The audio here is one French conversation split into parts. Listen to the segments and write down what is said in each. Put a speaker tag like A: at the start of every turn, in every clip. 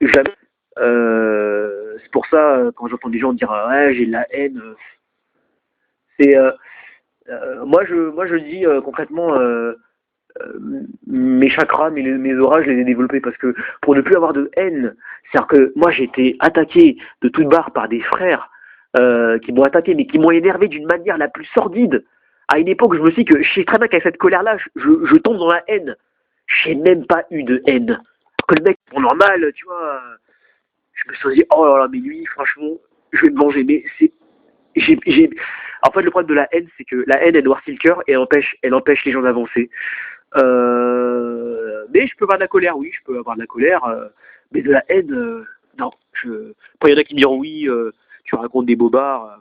A: Jamais. C'est pour ça, quand j'entends des gens dire ouais, j'ai de la haine, c'est moi je dis concrètement mes chakras, mes auras, je les ai développés parce que pour ne plus avoir de haine, c'est-à-dire que moi j'ai été attaqué de toutes barres par des frères qui m'ont attaqué, mais qui m'ont énervé d'une manière la plus sordide. À une époque, je me suis dit que je sais très bien qu'avec cette colère-là, je tombe dans la haine. J'ai même pas eu de haine. Que le mec, pour normal, tu vois, je me suis dit, oh là là, mais lui, franchement, je vais me manger. Mais c'est. J'ai... En fait, le problème de la haine, c'est que la haine, elle noircit le cœur et elle empêche les gens d'avancer. Mais je peux avoir de la colère, oui, je peux avoir de la colère, mais de la haine, non. Après, il y en a qui me diront, oui, tu racontes des bobards.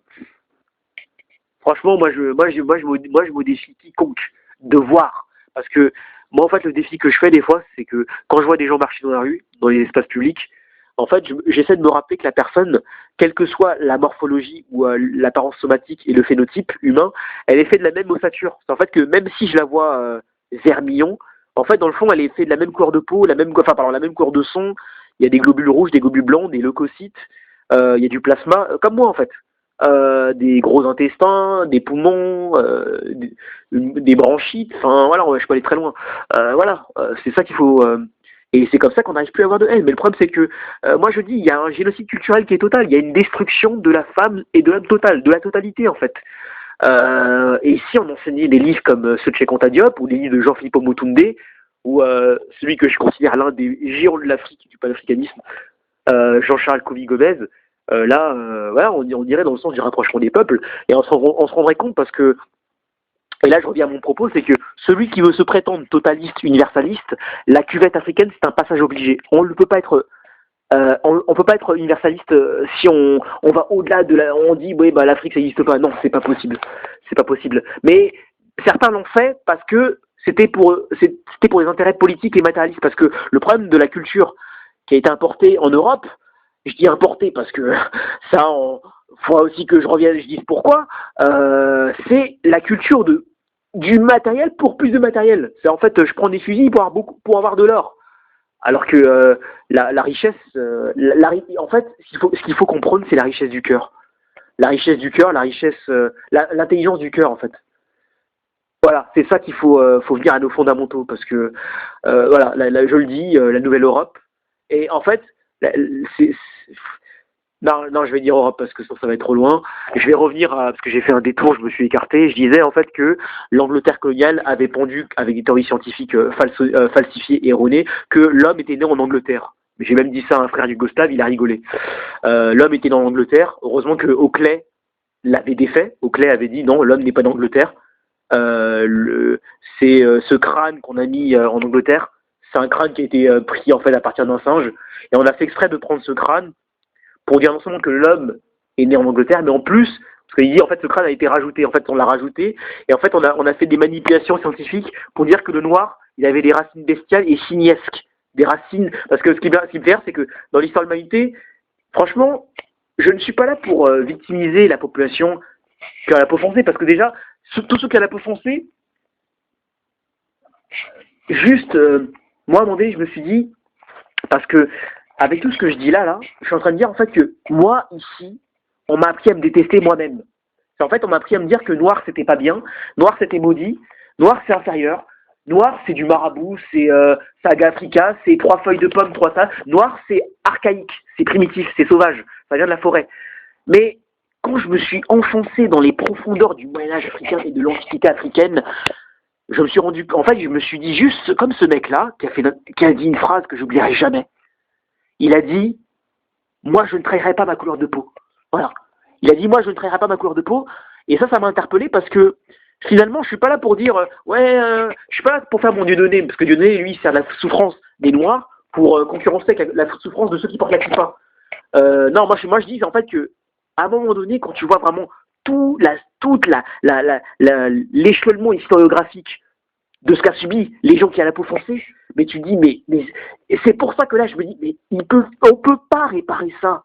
A: Franchement, moi, je modifie quiconque de voir. Parce que moi, en fait, le défi que je fais des fois, c'est que quand je vois des gens marcher dans la rue, dans les espaces publics, en fait, j'essaie de me rappeler que la personne, quelle que soit la morphologie ou l'apparence somatique et le phénotype humain, elle est faite de la même ossature. C'est en fait que même si je la vois vermillon, en fait, dans le fond, elle est faite de la même couleur de peau, la même couleur de son. Il y a des globules rouges, des globules blancs, des leucocytes, il y a du plasma, comme moi, en fait. Des gros intestins, des poumons, des bronchites, enfin voilà, je peux aller très loin. Voilà, c'est ça qu'il faut. Et c'est comme ça qu'on n'arrive plus à avoir de haine. Mais le problème, c'est que moi je dis, il y a un génocide culturel qui est total. Il y a une destruction de la femme et de l'homme total, de la totalité en fait. Et si on enseignait des livres comme ceux de chez Diop ou des livres de Jean-Philippe Omotunde ou celui que je considère l'un des géants de l'Afrique du panafricanisme, Jean-Charles Couvi-Gomez, là, voilà, on irait dans le sens du rapprochement des peuples et on se rendrait compte parce que, et là je reviens à mon propos, c'est que celui qui veut se prétendre totaliste, universaliste, la cuvette africaine c'est un passage obligé. On ne peut pas être on peut pas être universaliste si on va au-delà de la. On dit oui bah l'Afrique ça n'existe pas. Non, c'est pas possible. C'est pas possible. Mais certains l'ont fait parce que c'était pour des intérêts politiques et matérialistes. Parce que le problème de la culture qui a été importée en Europe, je dis importée parce que ça, faut aussi que je revienne, je dise pourquoi. C'est la culture du matériel pour plus de matériel. C'est en fait, je prends des fusils pour avoir de l'or. Alors que la richesse, en fait, ce qu'il faut comprendre, c'est la richesse du cœur. La richesse du cœur, la richesse, l'intelligence du cœur, en fait. Voilà, c'est ça qu'il faut venir à nos fondamentaux, parce que, voilà, je le dis, la nouvelle Europe. Et en fait, c'est, non, non, je vais dire Europe parce que sinon ça va être trop loin. Je vais revenir parce que j'ai fait un détour, je me suis écarté. Je disais en fait que l'Angleterre coloniale avait pendu avec des théories scientifiques falsifiées et erronées que l'homme était né en Angleterre. J'ai même dit ça à un frère yougoslave, il a rigolé. L'homme était dans l'Angleterre. Heureusement que Oakley l'avait défait. Oakley avait dit non, l'homme n'est pas d'Angleterre. C'est ce crâne qu'on a mis en Angleterre. C'est un crâne qui a été pris en fait à partir d'un singe. Et on a fait exprès de prendre ce crâne pour dire non seulement que l'homme est né en Angleterre, mais en plus, parce qu'il dit en fait ce crâne a été rajouté, en fait on l'a rajouté, et en fait on a fait des manipulations scientifiques pour dire que le noir, il avait des racines bestiales et chimiesques, des racines, parce que ce qui me fait rire, c'est que dans l'histoire de l'humanité, franchement, je ne suis pas là pour victimiser la population qui a la peau foncée, parce que déjà, tous ceux qui ont la peau foncée, juste, moi à un moment donné, je me suis dit, parce que avec tout ce que je dis là, je suis en train de dire en fait que moi, ici, on m'a appris à me détester moi-même. En fait, on m'a appris à me dire que noir, c'était pas bien, noir, c'était maudit, noir, c'est inférieur, noir, c'est du marabout, c'est saga africa, c'est 3 feuilles de pomme, 3 tas. Noir, c'est archaïque, c'est primitif, c'est sauvage, ça vient de la forêt. Mais quand je me suis enfoncé dans les profondeurs du Moyen-Âge africain et de l'Antiquité africaine, je me suis dit juste comme ce mec-là, qui a dit une phrase que j'oublierai jamais. Il a dit, moi je ne trahirai pas ma couleur de peau. Voilà. Il a dit, moi je ne trahirai pas ma couleur de peau. Et ça m'a interpellé parce que finalement, je suis pas là pour dire, je suis pas là pour faire mon Dieudonné, parce que Dieudonné, lui, sert la souffrance des Noirs pour concurrencer avec la souffrance de ceux qui portent la kippa. Non, moi je dis en fait que à un moment donné, quand tu vois vraiment l'échelonnement historiographique de ce qu'a subi les gens qui ont la peau foncée, mais tu dis, mais et c'est pour ça que là, je me dis, mais on peut pas réparer ça.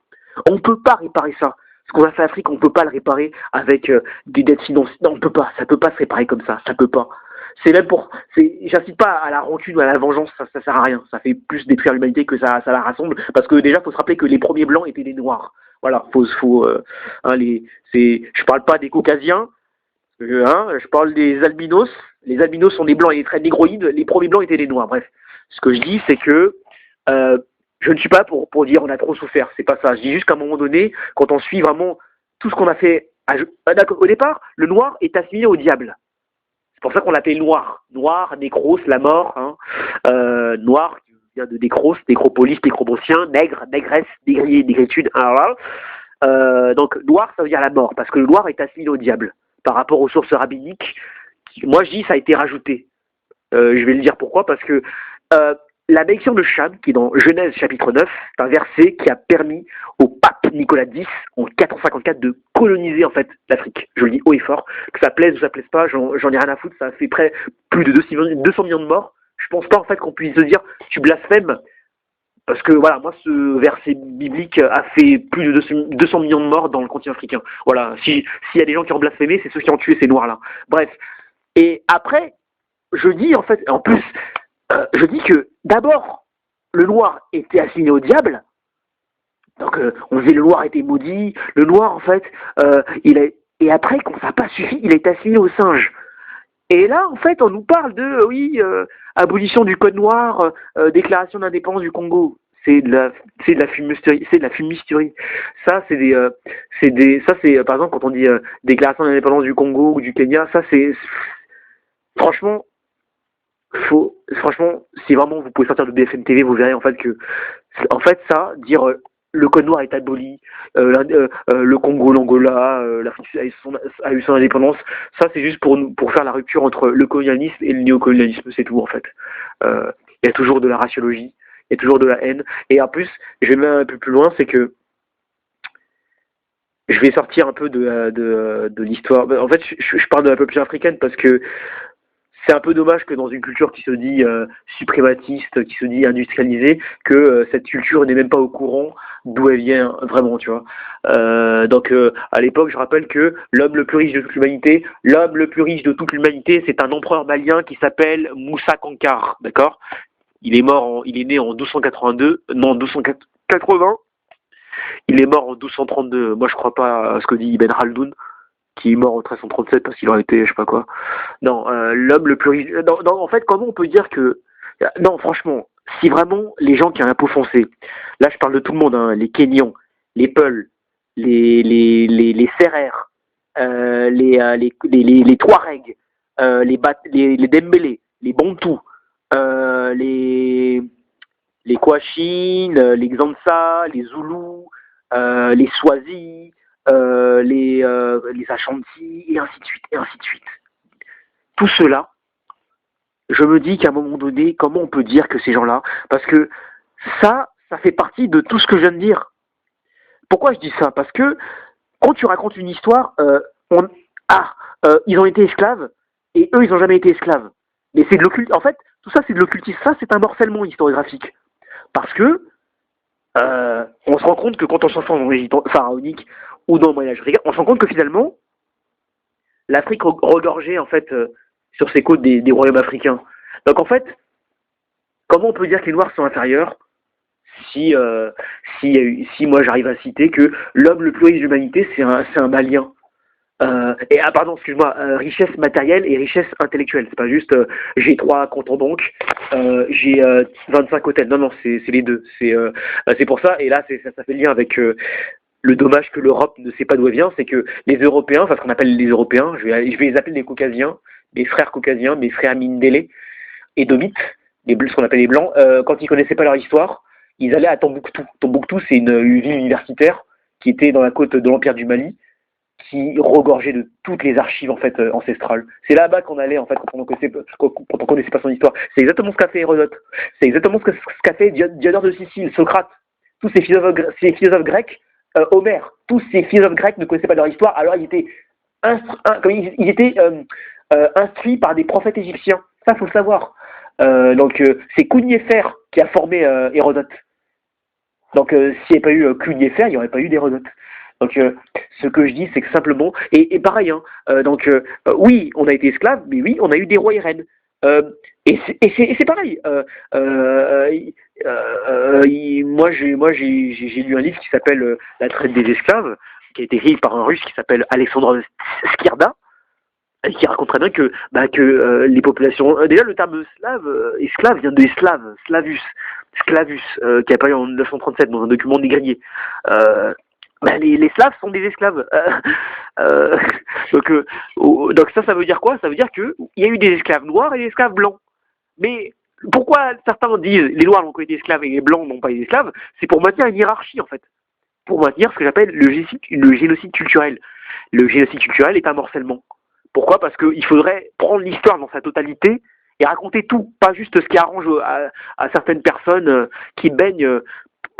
A: On peut pas réparer ça. Ce qu'on a fait en Afrique, on peut pas le réparer avec des dettes financières. Non, on peut pas. Ça peut pas se réparer comme ça. Ça peut pas. C'est même pour, j'incite pas à la rancune ou à la vengeance, ça sert à rien. Ça fait plus détruire l'humanité que ça la rassemble. Parce que déjà, faut se rappeler que les premiers blancs étaient des noirs. Voilà, hein, je parle pas des caucasiens, je parle des albinos. Les albinos sont des blancs et des traits négroïdes. Les premiers blancs étaient des noirs. Bref, ce que je dis, c'est que je ne suis pas pour dire on a trop souffert. C'est pas ça. Je dis juste qu'à un moment donné, quand on suit vraiment tout ce qu'on a fait, au départ, le noir est assimilé au diable. C'est pour ça qu'on l'appelle noir. Noir, nécros, la mort. Hein. Noir, qui vient de nécros, nécropolis, nécrobotien, nègre, négresse, négrier, négritude. Alors là, donc noir, ça veut dire la mort, parce que le noir est assimilé au diable. Par rapport aux sources rabbiniques, moi je dis ça a été rajouté. Je vais le dire pourquoi, parce que la bénédiction de Cham, qui est dans Genèse chapitre 9, c'est un verset qui a permis au pape Nicolas X, en 454, de coloniser en fait l'Afrique. Je le dis haut et fort, que ça plaise ou ça plaise pas, j'en ai rien à foutre, ça a fait plus de 200 millions de morts. Je pense pas en fait qu'on puisse se dire tu blasphèmes, parce que voilà, moi ce verset biblique a fait plus de 200 millions de morts dans le continent africain. Voilà, s'il y a des gens qui ont blasphémé, c'est ceux qui ont tué ces noirs-là. Bref. Et après, je dis en fait, en plus, je dis que d'abord, le noir était assigné au diable. Donc on disait le noir était maudit. Le noir, en fait, et après, quand ça n'a pas suffi, il est assigné au singe. Et là, en fait, on nous parle de, abolition du code noir, déclaration d'indépendance du Congo. C'est de la fumisterie. Ça, par exemple, quand on dit déclaration d'indépendance du Congo ou du Kenya, ça, franchement, franchement, si vraiment vous pouvez sortir de BFM TV, vous verrez en fait que, ça, dire le code noir est aboli, le Congo, l'Angola, l'Afrique a eu son indépendance, ça c'est juste pour faire la rupture entre le colonialisme et le néocolonialisme, c'est tout en fait. Il y a toujours de la raciologie, il y a toujours de la haine, et en plus, je vais même un peu plus loin, c'est que je vais sortir un peu de l'histoire. En fait, je parle de la population africaine parce que c'est un peu dommage que dans une culture qui se dit suprématiste, qui se dit industrialisée, que cette culture n'est même pas au courant d'où elle vient vraiment, tu vois. Donc à l'époque, je rappelle que l'homme le plus riche de toute l'humanité, c'est un empereur malien qui s'appelle Moussa Kankar, d'accord. Il est né en 1282, non 1280. Il est mort en 1232. Moi, je crois pas à ce que dit Ibn Khaldoun, qui est mort en 1337 parce qu'il aurait été, je sais pas quoi. Non, l'homme le plus riche. En fait, comment on peut dire que. Non, franchement, si vraiment les gens qui ont un peau foncé, là je parle de tout le monde, hein, les Kenyans, les Peuls, les Sérères, les Touaregs, les Dembélés, les Bantous, les Kouachines, les Xansa, les Zoulous, les Swazis, les Ashanti, et ainsi de suite, et ainsi de suite. Tout cela, je me dis qu'à un moment donné, comment on peut dire que ces gens-là, parce que ça fait partie de tout ce que je viens de dire. Pourquoi je dis ça? Parce que quand tu racontes une histoire, ils ont été esclaves, et eux, ils n'ont jamais été esclaves. Mais c'est de l'occultisme. En fait, tout ça, c'est de l'occultisme. Ça, c'est un morcellement historiographique. Parce que on se rend compte que quand on s'en dans l'Égypte pharaonique ou dans le Moyen-Âge africain, on se rend compte que finalement, l'Afrique regorgeait en fait sur ses côtes des royaumes africains. Donc en fait, comment on peut dire que les Noirs sont inférieurs si moi j'arrive à citer que l'homme le plus riche de l'humanité c'est un Malien. Pardon, excuse-moi, richesse matérielle et richesse intellectuelle. C'est pas juste j'ai 3 comptes en banque, j'ai 25 hôtels. Non, c'est les deux. C'est pour ça, et là ça fait lien avec le dommage que l'Europe ne sait pas d'où elle vient, c'est que les Européens, enfin ce qu'on appelle les Européens, je vais les appeler les Caucasiens, mes frères caucasiens, mes frères Mindélé, Édomites, ce qu'on appelle les Blancs, quand ils connaissaient pas leur histoire, ils allaient à Tombouctou. Tombouctou, c'est une ville universitaire qui était dans la côte de l'Empire du Mali, qui regorgeait de toutes les archives en fait ancestrales. C'est là-bas qu'on allait en fait quand on connaissait pas son histoire. C'est exactement ce qu'a fait Hérodote. C'est exactement ce qu'a fait Diodore de Sicile, Socrate, tous ces philosophes grecs, Homère, tous ces philosophes grecs ne connaissaient pas leur histoire, alors ils étaient instruits par des prophètes égyptiens. Ça, faut le savoir. Donc c'est Kouign-Effer qui a formé Hérodote. Donc s'il n'y avait pas eu Kouign-Effer, il n'y aurait pas eu d'Hérodote. Donc, ce que je dis, c'est que simplement, et pareil, hein, oui, on a été esclaves, mais oui, on a eu des rois et reines. Euh, et c'est pareil. Moi, j'ai lu un livre qui s'appelle La traite des esclaves, qui a été écrit par un Russe qui s'appelle Alexandre Skirda, et qui raconte très bien que les populations. Déjà, le terme slave, esclave, vient de slave, Sclavus, qui a apparu en 1937 dans un document négrier. Euh, les Slaves sont des esclaves. Euh, donc, donc ça veut dire quoi? Ça veut dire qu'il y a eu des esclaves noirs et des esclaves blancs. Mais pourquoi certains disent les noirs n'ont pas été esclaves et les blancs n'ont pas été esclaves? C'est pour maintenir une hiérarchie en fait. Pour maintenir ce que j'appelle le génocide culturel. Le génocide culturel est un morcellement. Pourquoi? Parce qu'il faudrait prendre l'histoire dans sa totalité et raconter tout, pas juste ce qui arrange à certaines personnes qui baignent,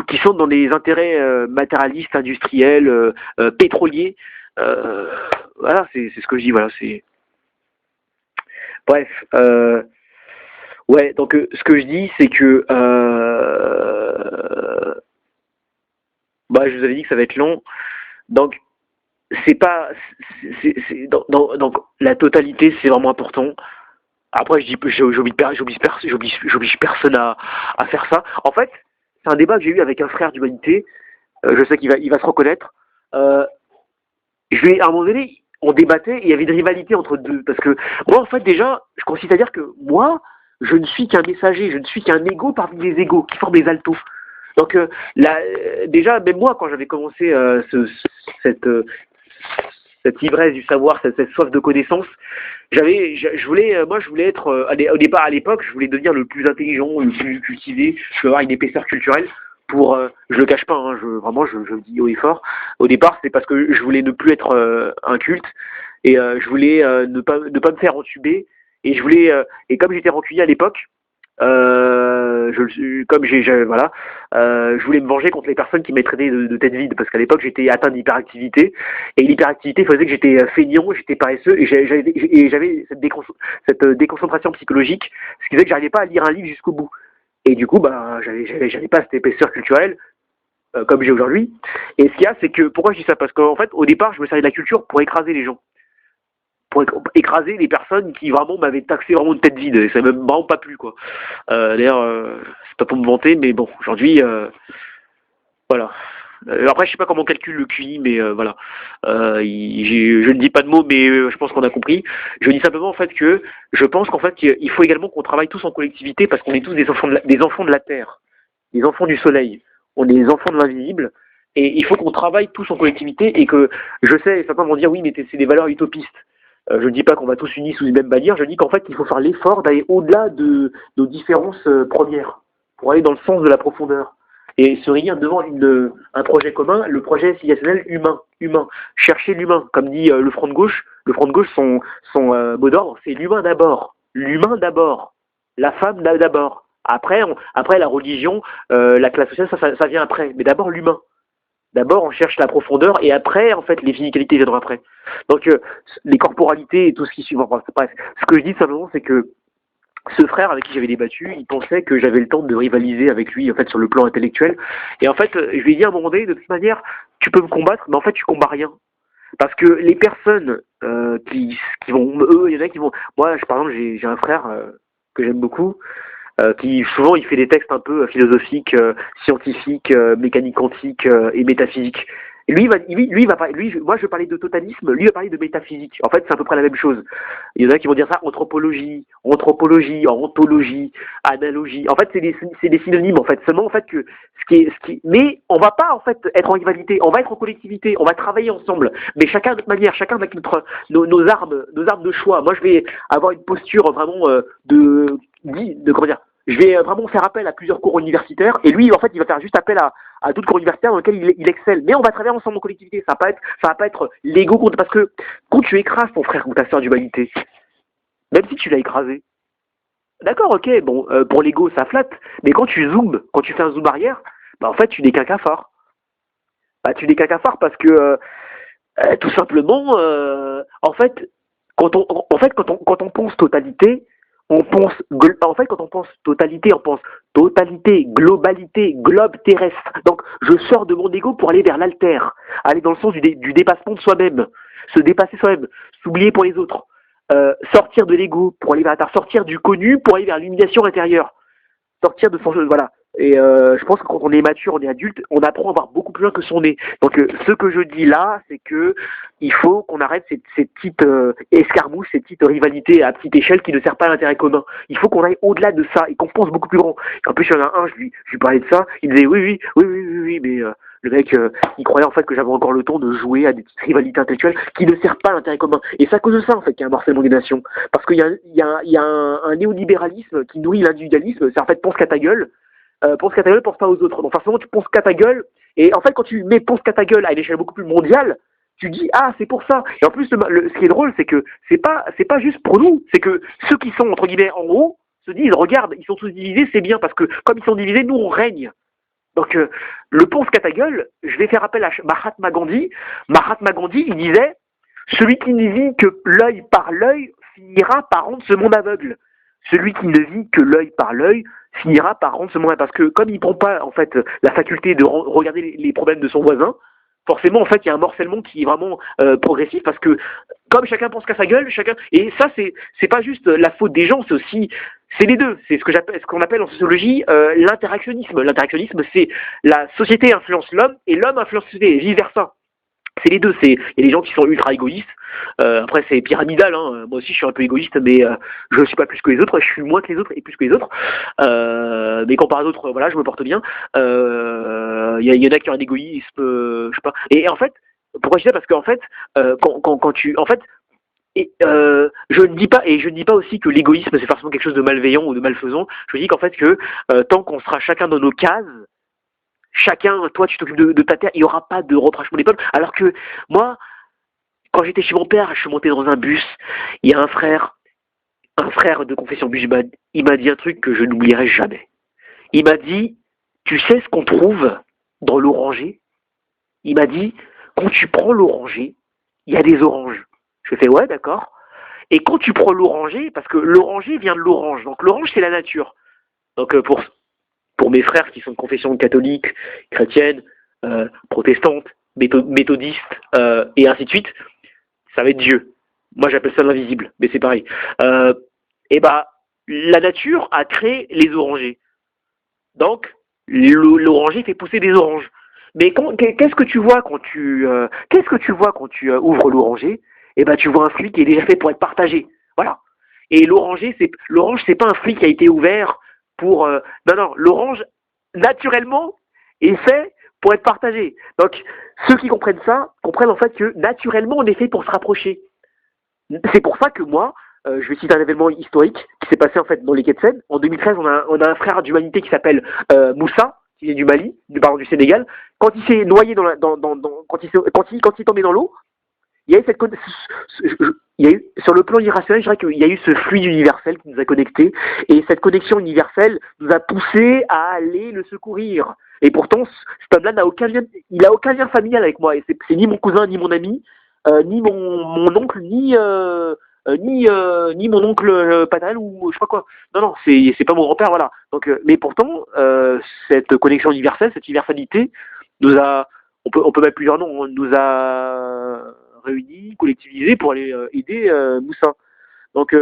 A: qui sont dans des intérêts matérialistes, industriels, pétroliers. Voilà, c'est ce que je dis. Voilà, c'est. Bref. Ouais, donc ce que je dis, c'est que bah, je vous avais dit que ça va être long. Donc, c'est pas. Donc, la totalité, c'est vraiment important. Après, je dis, j'oblige personne à faire ça. En fait, c'est un débat que j'ai eu avec un frère d'humanité. Je sais qu'il va se reconnaître. Euh, à un moment donné, on débattait et il y avait une rivalité entre deux. Parce que moi, en fait, déjà, je consiste à dire que moi, je ne suis qu'un messager, je ne suis qu'un égo parmi les égos qui forment des altos. Donc, déjà, même moi, quand j'avais commencé cette, cette ivresse du savoir, cette soif de connaissance, je voulais être, au départ, à l'époque, je voulais devenir le plus intelligent, le plus cultivé, je voulais avoir une épaisseur culturelle pour, je le cache pas, hein, vraiment, je le dis haut et fort. Au départ, c'est parce que je voulais ne plus être inculte et je voulais ne pas me faire entuber et et comme j'étais rancunier à l'époque, voilà, je voulais me venger contre les personnes qui m'avaient traité de tête vide parce qu'à l'époque j'étais atteint d'hyperactivité et l'hyperactivité faisait que j'étais feignant, j'étais paresseux et j'avais cette déconcentration psychologique, ce qui faisait que j'arrivais pas à lire un livre jusqu'au bout. Et du coup, bah, j'avais pas cette épaisseur culturelle comme j'ai aujourd'hui. Et ce qu'il y a, c'est que pourquoi je dis ça? Parce qu'en fait, au départ, je me servais de la culture pour écraser les gens, pour écraser les personnes qui vraiment m'avaient taxé vraiment de tête vide. Et ça m'a vraiment pas plu, quoi. D'ailleurs, c'est pas pour me vanter, mais bon, aujourd'hui, voilà. Après, je sais pas comment on calcule le QI, mais voilà. Je ne dis pas de mots, mais je pense qu'on a compris. Je dis simplement en fait que je pense qu'en fait il faut également qu'on travaille tous en collectivité parce qu'on est tous des enfants de la terre, des enfants du soleil. On est des enfants de l'invisible. Et il faut qu'on travaille tous en collectivité et que je sais, certains vont dire oui, mais c'est des valeurs utopistes. Je ne dis pas qu'on va tous unis sous une même bannière, je dis qu'en fait il faut faire l'effort d'aller au-delà de nos différences premières pour aller dans le sens de la profondeur et se réunir devant un projet commun, le projet civilisationnel humain. Chercher l'humain, comme dit le Front de Gauche. Le Front de Gauche, son mot d'ordre, c'est l'humain d'abord. L'humain d'abord. La femme d'abord. Après la religion, la classe sociale, ça vient après. Mais d'abord l'humain. D'abord, on cherche la profondeur et après, en fait, les physicalités viendront après. Donc, les corporalités et tout ce qui suit. Bref, ce que je dis simplement, c'est que ce frère avec qui j'avais débattu, il pensait que j'avais le temps de rivaliser avec lui en fait sur le plan intellectuel. Et en fait, je lui ai dit à un moment donné, de toute manière, tu peux me combattre, mais en fait, tu combats rien. Parce que les personnes qui vont, eux, il y en a qui vont. Moi, par exemple, j'ai un frère que j'aime beaucoup, qui souvent il fait des textes un peu philosophiques, scientifiques, mécanique quantique et métaphysique. Et moi je vais parler de totalitarisme, lui va parler de métaphysique. En fait, c'est à peu près la même chose. Il y en a qui vont dire ça anthropologie, ontologie, analogie. En fait, c'est des synonymes en fait. Seulement en fait que mais on va pas en fait être en rivalité, on va être en collectivité, on va travailler ensemble, mais chacun de notre manière, chacun avec nos armes de choix. Moi, je vais avoir une posture vraiment comment dire, je vais vraiment faire appel à plusieurs cours universitaires et lui en fait il va faire juste appel à d'autres cours universitaires dans lesquels il excelle, mais on va travailler ensemble en collectivité. Ça va pas être l'ego contre, parce que quand tu écrases ton frère ou ta soeur d'humanité, même si tu l'as écrasé, d'accord, ok, bon, pour l'ego ça flatte, mais quand tu fais un zoom arrière, bah en fait tu n'es qu'un cafard. Bah, tu n'es qu'un cafard parce que tout simplement en fait quand on pense totalité, on pense, en fait, quand on pense totalité, on pense totalité, globalité, globe terrestre. Donc, je sors de mon ego pour aller vers l'alter, aller dans le sens du dépassement de soi-même, se dépasser soi-même, s'oublier pour les autres, sortir de l'ego pour aller vers l'alter, sortir du connu pour aller vers l'illumination intérieure, sortir de son jeu, voilà. Et je pense que quand on est mature, on est adulte, on apprend à voir beaucoup plus loin que son nez. Donc ce que je dis là, c'est que il faut qu'on arrête ces petites escarmouches, ces petites rivalités à petite échelle qui ne servent pas à l'intérêt commun. Il faut qu'on aille au-delà de ça et qu'on pense beaucoup plus grand. Et en plus, il y en a un, je lui parlais de ça, il me disait oui, mais le mec, il croyait en fait que j'avais encore le temps de jouer à des petites rivalités intellectuelles qui ne servent pas à l'intérêt commun. Et c'est à cause de ça en fait qu'il y a un morcellement des nations. Parce qu'il y a un néolibéralisme qui nourrit l'individualisme, c'est en fait pense qu'à ta gueule. Pense qu'à ta gueule, pense pas aux autres. Donc forcément, tu penses qu'à ta gueule. Et en fait, quand tu mets pense qu'à ta gueule à une échelle beaucoup plus mondiale, tu dis ah c'est pour ça. Et en plus, ce qui est drôle, c'est que c'est pas juste pour nous, c'est que ceux qui sont entre guillemets en haut se disent regarde, ils sont tous divisés, c'est bien parce que comme ils sont divisés, nous on règne. Donc le pense qu'à ta gueule, je vais faire appel à Mahatma Gandhi. Mahatma Gandhi, il disait celui qui ne vit que l'œil par l'œil finira par rendre ce monde aveugle. Celui qui ne vit que l'œil par l'œil finira par rendre ce monde aveugle. Parce que comme il ne prend pas en fait la faculté de regarder les problèmes de son voisin, forcément en fait il y a un morcellement qui est vraiment progressif parce que comme chacun pense qu'à sa gueule, chacun et ça c'est pas juste la faute des gens, c'est aussi c'est les deux. C'est ce qu'on appelle en sociologie l'interactionnisme. L'interactionnisme, c'est la société influence l'homme et l'homme influence la société et vice versa. C'est les deux. Il y a des gens qui sont ultra égoïstes. Après, c'est pyramidal. Hein. Moi aussi, je suis un peu égoïste, mais je ne suis pas plus que les autres. Je suis moins que les autres et plus que les autres. Mais comparé à d'autres, voilà, je me porte bien. Y en a qui ont un égoïsme, je sais pas. Et en fait, pourquoi je dis ça? Parce qu'en fait, quand tu, en fait, je ne dis pas aussi que l'égoïsme c'est forcément quelque chose de malveillant ou de malfaisant. Je dis qu'en fait que tant qu'on sera chacun dans nos cases, chacun, toi tu t'occupes de ta terre, il n'y aura pas de rapprochement des peuples. Alors que moi, quand j'étais chez mon père, je suis monté dans un bus, il y a un frère de confession musulmane, il m'a dit un truc que je n'oublierai jamais. Il m'a dit, tu sais ce qu'on trouve dans l'oranger? Il m'a dit, quand tu prends l'oranger, il y a des oranges. Je fais ouais, d'accord. Et quand tu prends l'oranger, parce que l'oranger vient de l'orange, donc l'orange c'est la nature. Donc pour mes frères qui sont de confession catholique, chrétienne, protestante, méthodiste, et ainsi de suite, ça va être Dieu. Moi j'appelle ça l'invisible, mais c'est pareil. Et bah la nature a créé les orangers. Donc l'oranger fait pousser des oranges. Mais qu'est-ce que tu vois quand tu ouvres l'oranger? Eh ben tu vois un fruit qui est déjà fait pour être partagé. Voilà. Et l'orange c'est pas un fruit qui a été ouvert pour non, l'orange naturellement est fait pour être partagé. Donc ceux qui comprennent ça comprennent en fait que naturellement on est fait pour se rapprocher. C'est pour ça que moi, je vais citer un événement historique qui s'est passé en fait dans les quais de Seine. En 2013, on a un frère d'humanité qui s'appelle Moussa, qui vient du Mali, du Sénégal. Quand il s'est noyé quand il est tombé dans l'eau, il y a eu sur le plan irrationnel, je dirais qu'il y a eu ce fluide universel qui nous a connectés, et cette connexion universelle nous a poussé à aller le secourir. Et pourtant, cet homme-là n'a aucun lien familial avec moi, et c'est ni mon cousin, ni mon ami, ni mon oncle, ni mon oncle paternel ou je sais pas quoi. Non, c'est pas mon grand-père, voilà. Donc, mais pourtant, cette connexion universelle, cette universalité, on peut mettre plusieurs noms, nous a réunis, collectivisés pour aller aider Moussa. Donc,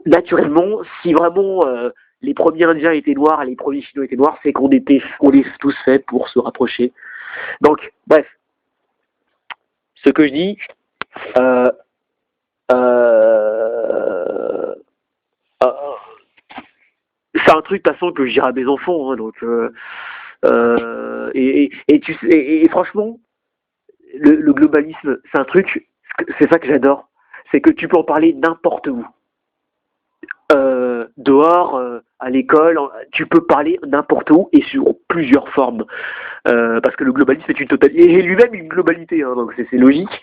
A: naturellement, si vraiment les premiers Indiens étaient noirs, les premiers Chinois étaient noirs, c'est qu'on est tous faits pour se rapprocher. Donc, bref, ce que je dis, euh, c'est un truc de toute façon que je dirais à mes enfants, hein, donc et franchement, le globalisme, c'est un truc, c'est ça que j'adore, c'est que tu peux en parler n'importe où. Dehors, à l'école, tu peux parler n'importe où et sur plusieurs formes. Parce que le globalisme est une totalité, et lui-même une globalité, hein, donc c'est logique.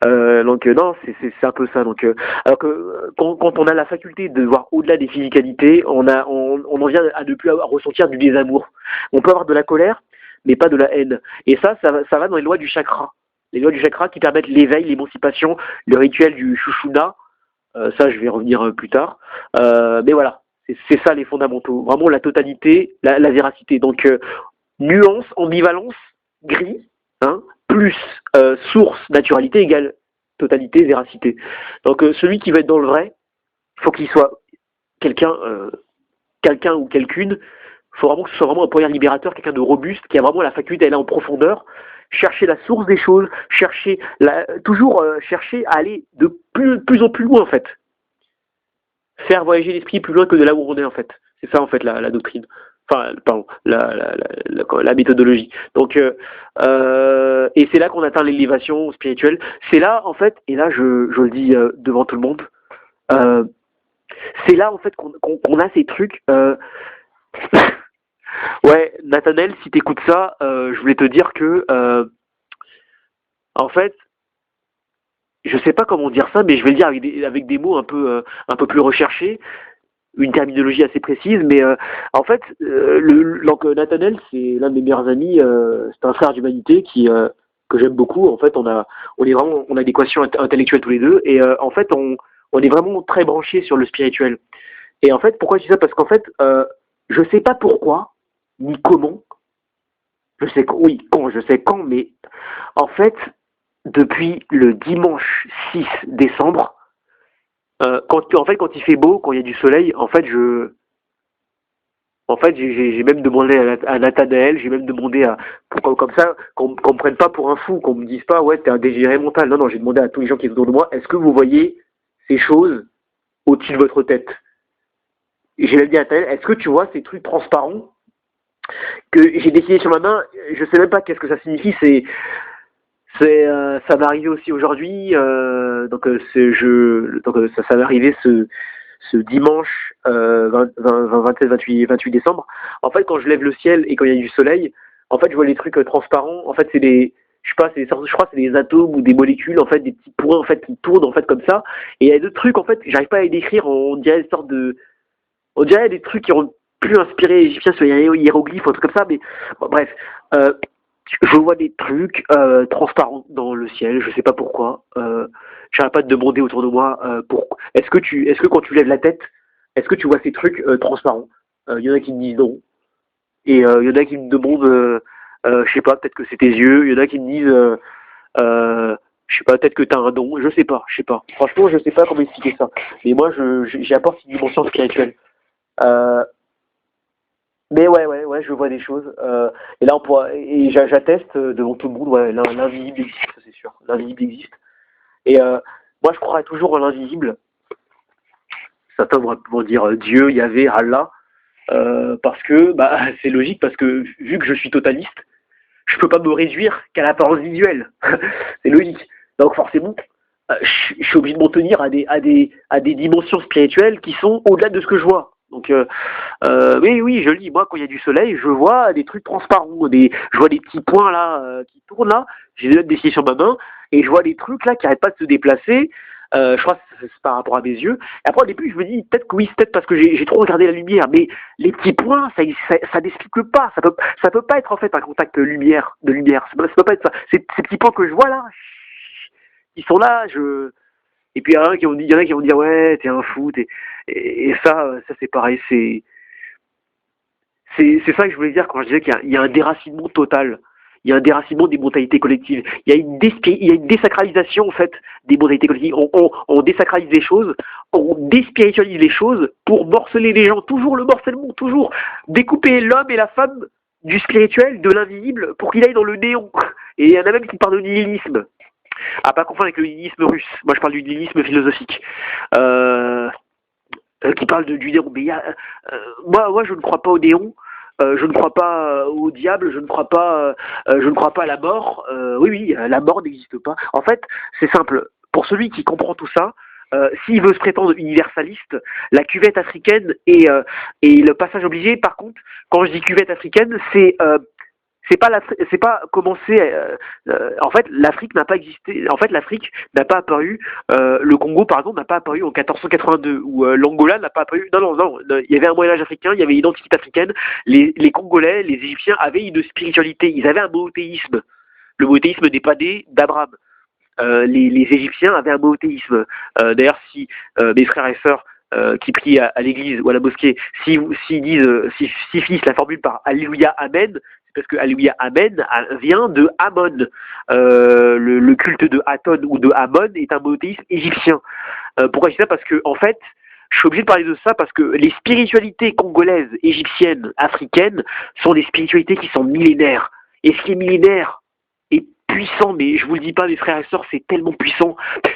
A: Donc non, c'est un peu ça. Donc, alors que quand on a la faculté de voir au-delà des physicalités, on en vient à ne plus ressentir du désamour. On peut avoir de la colère, mais pas de la haine. Et ça va dans les lois du chakra. Les lois du chakra qui permettent l'éveil, l'émancipation, le rituel du Shushuna, Ça, je vais revenir plus tard. Mais voilà, c'est ça les fondamentaux. Vraiment la totalité, la véracité. Donc, nuance, ambivalence, gris, hein, plus source, naturalité égale totalité, véracité. Donc, celui qui veut être dans le vrai, il faut qu'il soit quelqu'un quelqu'un ou quelqu'une, il faut vraiment que ce soit vraiment un poignard libérateur, quelqu'un de robuste, qui a vraiment la faculté d'aller en profondeur, chercher la source des choses, toujours chercher à aller de plus en plus loin en fait. Faire voyager l'esprit plus loin que de là où on est en fait. C'est ça en fait la doctrine. Enfin, pardon, la méthodologie. Donc, et c'est là qu'on atteint l'élévation spirituelle. C'est là en fait, et là je le dis devant tout le monde, euh, c'est là en fait qu'on a ces trucs. Ouais, Nathanaël, si t'écoutes ça, je voulais te dire que, en fait, je sais pas comment dire ça, mais je vais le dire avec des mots un peu plus recherchés, une terminologie assez précise, mais en fait, donc Nathanaël, c'est l'un de mes meilleurs amis, c'est un frère d'humanité que j'aime beaucoup. En fait, on a des quotients intellectuels tous les deux, et en fait, on est vraiment très branchés sur le spirituel. Et en fait, pourquoi je dis ça? Parce qu'en fait, je sais pas pourquoi, ni comment, je sais oui, quand, je sais quand, mais en fait, depuis le dimanche 6 décembre, quand il fait beau, quand il y a du soleil, j'ai même demandé à Nathanaël, j'ai même demandé comme ça, qu'on me prenne pas pour un fou, qu'on me dise pas, ouais, t'es un dégénéré mental. Non, non, j'ai demandé à tous les gens qui sont autour de moi, est-ce que vous voyez ces choses au-dessus de votre tête? Et j'ai même dit à Nathanaël, est-ce que tu vois ces trucs transparents que j'ai dessiné sur ma main? Je sais même pas qu'est-ce que ça signifie. Ça m'est arrivé aussi aujourd'hui. Ça m'est arrivé ce dimanche 27, 28 décembre. En fait, quand je lève le ciel et quand il y a du soleil, en fait, je vois les trucs transparents. En fait, je sais pas, je crois que c'est des atomes ou des molécules, en fait, des petits points en fait qui tournent en fait comme ça. Et il y a d'autres trucs en fait, j'arrive pas à les décrire. On dirait des trucs qui ont plus inspiré égyptiens sur les hiéroglyphes, un truc comme ça. Mais bon, bref. Euh, je vois des trucs transparents dans le ciel, je sais pas pourquoi. J'arrête pas de demander autour de moi est-ce que quand tu lèves la tête, est-ce que tu vois ces trucs transparents? Il y en a qui me disent non, et il y en a qui me demandent, je sais pas, peut-être que c'est tes yeux. Il y en a qui me disent, je sais pas, peut-être que t'as un don. Je sais pas. Franchement, je sais pas comment expliquer ça. Mais moi, j'apporte une dimension spirituelle. Euh, Mais ouais, je vois des choses. Et là, j'atteste devant tout le monde, ouais, l'invisible existe, ça, c'est sûr. L'invisible existe. Et moi, je croirais toujours en l'invisible. Certains vont dire Dieu, Yahvé, Allah, parce que, bah, c'est logique, parce que vu que je suis totaliste, je peux pas me réduire qu'à l'apparence visuelle. C'est logique. Donc forcément, je suis obligé de m'en tenir à des dimensions spirituelles qui sont au-delà de ce que je vois. Donc, oui, je le dis. Moi, quand il y a du soleil, je vois des trucs transparents, je vois des petits points là qui tournent là. J'ai déjà dessiné sur ma main et je vois des trucs là qui n'arrêtent pas de se déplacer. Je crois que c'est par rapport à mes yeux. Et après, au début, je me dis peut-être que oui, c'est peut-être parce que j'ai trop regardé la lumière. Mais les petits points, ça n'explique pas. Ça peut pas être en fait un contact de lumière. Ça peut pas être ça. Ces petits points que je vois là, ils sont là. Et puis il y en a qui vont dire ouais, t'es un fou. Et ça c'est pareil. C'est ça que je voulais dire quand je disais qu'il y a un déracinement total. Il y a un déracinement des mentalités collectives. Il y a une désacralisation en fait des mentalités collectives. On désacralise les choses, on déspiritualise les choses pour morceler les gens. Toujours le morcellement, toujours découper l'homme et la femme du spirituel, de l'invisible, pour qu'il aille dans le néant. Et il y en a même qui parlent de nihilisme. À pas confondre avec le nihilisme russe. Moi, je parle du nihilisme philosophique. Qui parle du néant. Mais moi, je ne crois pas au néant. Je ne crois pas au diable, je ne crois pas à la mort. Oui, la mort n'existe pas. En fait, c'est simple. Pour celui qui comprend tout ça, s'il veut se prétendre universaliste, la cuvette africaine et le passage obligé. Par contre, quand je dis cuvette africaine, c'est pas commencé. En fait, l'Afrique n'a pas existé. En fait, l'Afrique n'a pas apparu. Le Congo, par exemple, n'a pas apparu en 1482 ou l'Angola n'a pas apparu. Non. Il y avait un Moyen Âge africain, il y avait une identité africaine. Les Congolais, les Égyptiens avaient une spiritualité. Ils avaient un monothéisme. Le monothéisme des padés d'Abraham. les Égyptiens avaient un monothéisme. D'ailleurs, si mes frères et sœurs qui prient à l'église ou à la mosquée, s'ils disent, s'ils finissent la formule par Alléluia Amen, c'est parce que Alléluia Amen vient de Amon. Le culte de Aton ou de Amon est un monothéisme égyptien. Pourquoi je dis ça? Parce que, en fait, je suis obligé de parler de ça parce que les spiritualités congolaises, égyptiennes, africaines sont des spiritualités qui sont millénaires. Et ce qui est millénaire est puissant, mais je vous le dis pas, mes frères et sœurs, c'est tellement puissant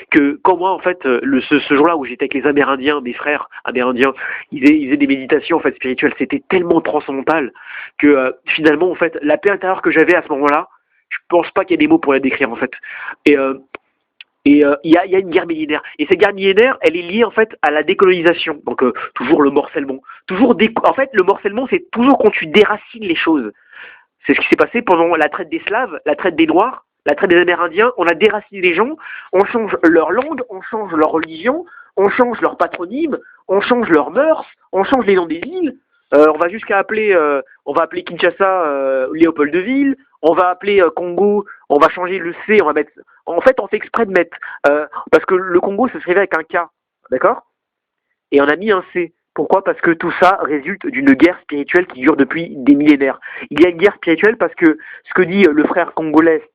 A: que quand moi, en fait, ce jour-là où j'étais avec les Amérindiens, mes frères amérindiens, ils faisaient des méditations en fait spirituelles, c'était tellement transcendantal que finalement, en fait, la paix intérieure que j'avais à ce moment-là, je pense pas qu'il y ait des mots pour la décrire en fait. Et il y a une guerre millénaire. Et cette guerre millénaire, elle est liée en fait à la décolonisation. Donc toujours le morcellement. En fait, le morcellement, c'est toujours quand tu déracines les choses. C'est ce qui s'est passé pendant la traite des Slaves, la traite des Noirs, la traite des Amérindiens. On a déraciné les gens, on change leur langue, on change leur religion, on change leur patronyme, on change leurs mœurs, on change les noms des villes. On va jusqu'à appeler, on va appeler Kinshasa Léopoldville, on va appeler Congo, on va changer le C, on va mettre. En fait, on fait exprès de mettre parce que le Congo ça s'écrivait avec un K, d'accord? Et on a mis un C. Pourquoi? Parce que tout ça résulte d'une guerre spirituelle qui dure depuis des millénaires. Il y a une guerre spirituelle parce que ce que dit le frère congolais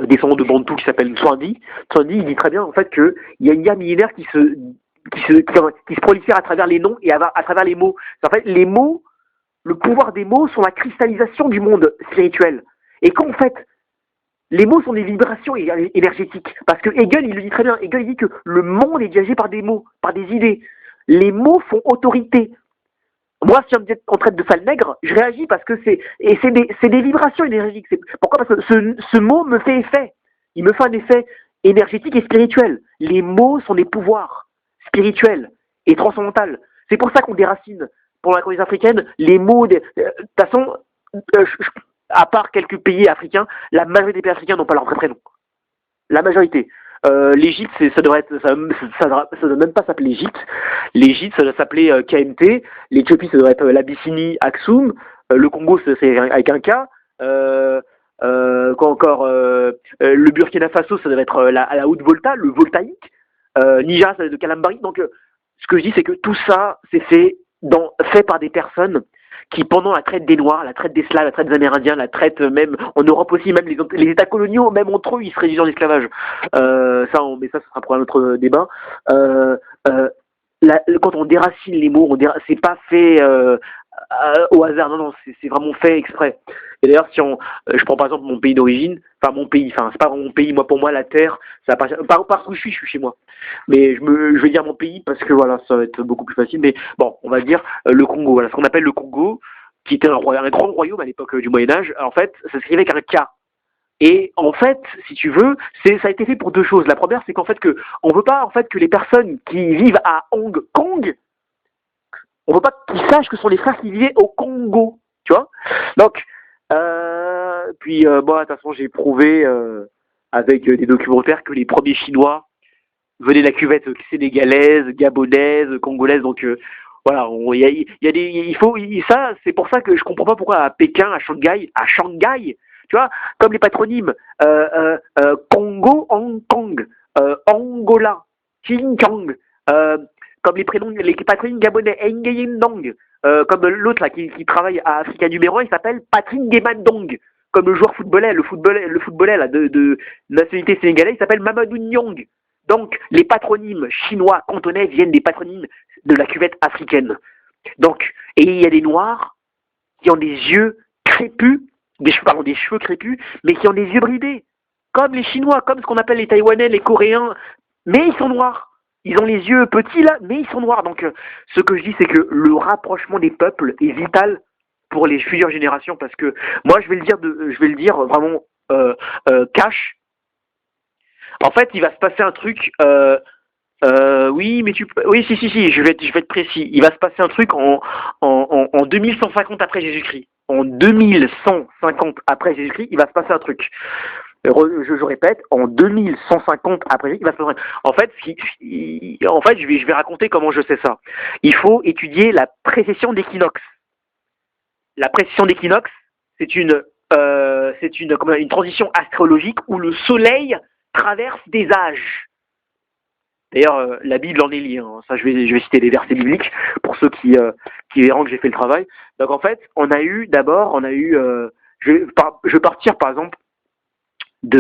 A: descendant de Bantou qui s'appelle Tswandi, il dit très bien en fait qu'il y a une guerre millénaire qui se prolifère à travers les noms et à travers les mots. En fait, les mots, le pouvoir des mots sont la cristallisation du monde spirituel. Et qu'en fait, les mots sont des vibrations énergétiques. Parce que Hegel, il le dit très bien. Hegel, il dit que le monde est dirigé par des mots, par des idées. Les mots font autorité. Moi, si on me traite de sale nègre, je réagis parce que c'est des vibrations énergétiques. Pourquoi? Parce que ce mot me fait effet. Il me fait un effet énergétique et spirituel. Les mots sont des pouvoirs spirituels et transcendantaux. C'est pour ça qu'on déracine. Pour la colonie africaine, les mots... De toute façon, à part quelques pays africains, la majorité des pays africains n'ont pas leur vrai prénom. La majorité. L'Égypte, ça doit même pas s'appeler Égypte. L'Égypte, ça doit s'appeler KMT. L'Éthiopie, ça doit être l'Abyssinie, Aksum. Le Congo, c'est avec un K. Quoi encore le Burkina Faso, ça doit être la Haute Volta, le Voltaïque. Niger, ça doit être de Kalambari. Donc, ce que je dis, c'est que tout ça, c'est fait par des personnes qui, pendant la traite des Noirs, la traite des Slaves, la traite des Amérindiens, la traite même en Europe aussi, même les États coloniaux, même entre eux, ils se réduisent en esclavage. Mais ça, ce sera pour un autre débat. Quand on déracine les mots, c'est pas fait au hasard, non, c'est vraiment fait exprès. Et d'ailleurs, si je prends par exemple mon pays d'origine, c'est pas vraiment mon pays, pour moi la terre, ça appartient, par où je suis chez moi. Mais je vais dire mon pays parce que voilà, ça va être beaucoup plus facile. Mais bon, on va dire le Congo, voilà, ce qu'on appelle le Congo, qui était un grand royaume à l'époque du Moyen-Âge. En fait, ça s'écrivait avec un K. Et en fait, si tu veux, ça a été fait pour deux choses. La première, c'est qu'en fait on veut pas en fait que les personnes qui vivent à Hong Kong, on veut pas qu'ils sachent que ce sont les frères qui vivaient au Congo, tu vois. Donc bon, de toute façon, j'ai prouvé avec des documentaires que les premiers Chinois venaient de la cuvette sénégalaise, gabonaise, congolaise. Donc voilà, ça, c'est pour ça que je comprends pas pourquoi à Pékin, à Shanghai, tu vois, comme les patronymes Congo, Hong Kong, Angola, Xinjiang, comme les patronymes gabonais, Nguyen Dong, comme l'autre là qui travaille à Africa numéro 1, il s'appelle Patrick Demandong, comme le joueur footballais, le footballais là de nationalité sénégalaise, il s'appelle Mamadou Nyong. Donc les patronymes chinois, cantonais viennent des patronymes de la cuvette africaine. Donc, et il y a des noirs qui ont des yeux crépus, des cheveux crépus, mais qui ont des yeux bridés, comme les Chinois, comme ce qu'on appelle les Taïwanais, les Coréens, mais ils sont noirs. Ils ont les yeux petits là, mais ils sont noirs. Donc, ce que je dis, c'est que le rapprochement des peuples est vital pour les futures générations, parce que moi, je vais le dire vraiment cash. En fait, il va se passer un truc. Oui, si, je vais être précis. Il va se passer un truc en 2150 après Jésus-Christ. En 2150 après Jésus-Christ, il va se passer un truc. Je répète, en 2150 après Jésus-Christ, il va se passer un truc. En fait, je vais raconter comment je sais ça. Il faut étudier la précession d'équinoxe. La précession d'équinoxe, c'est une transition astrologique où le soleil traverse des âges. D'ailleurs, la Bible en est liée. Hein. Ça, je vais citer les versets bibliques pour ceux qui verront que j'ai fait le travail. Donc en fait, je vais partir par exemple du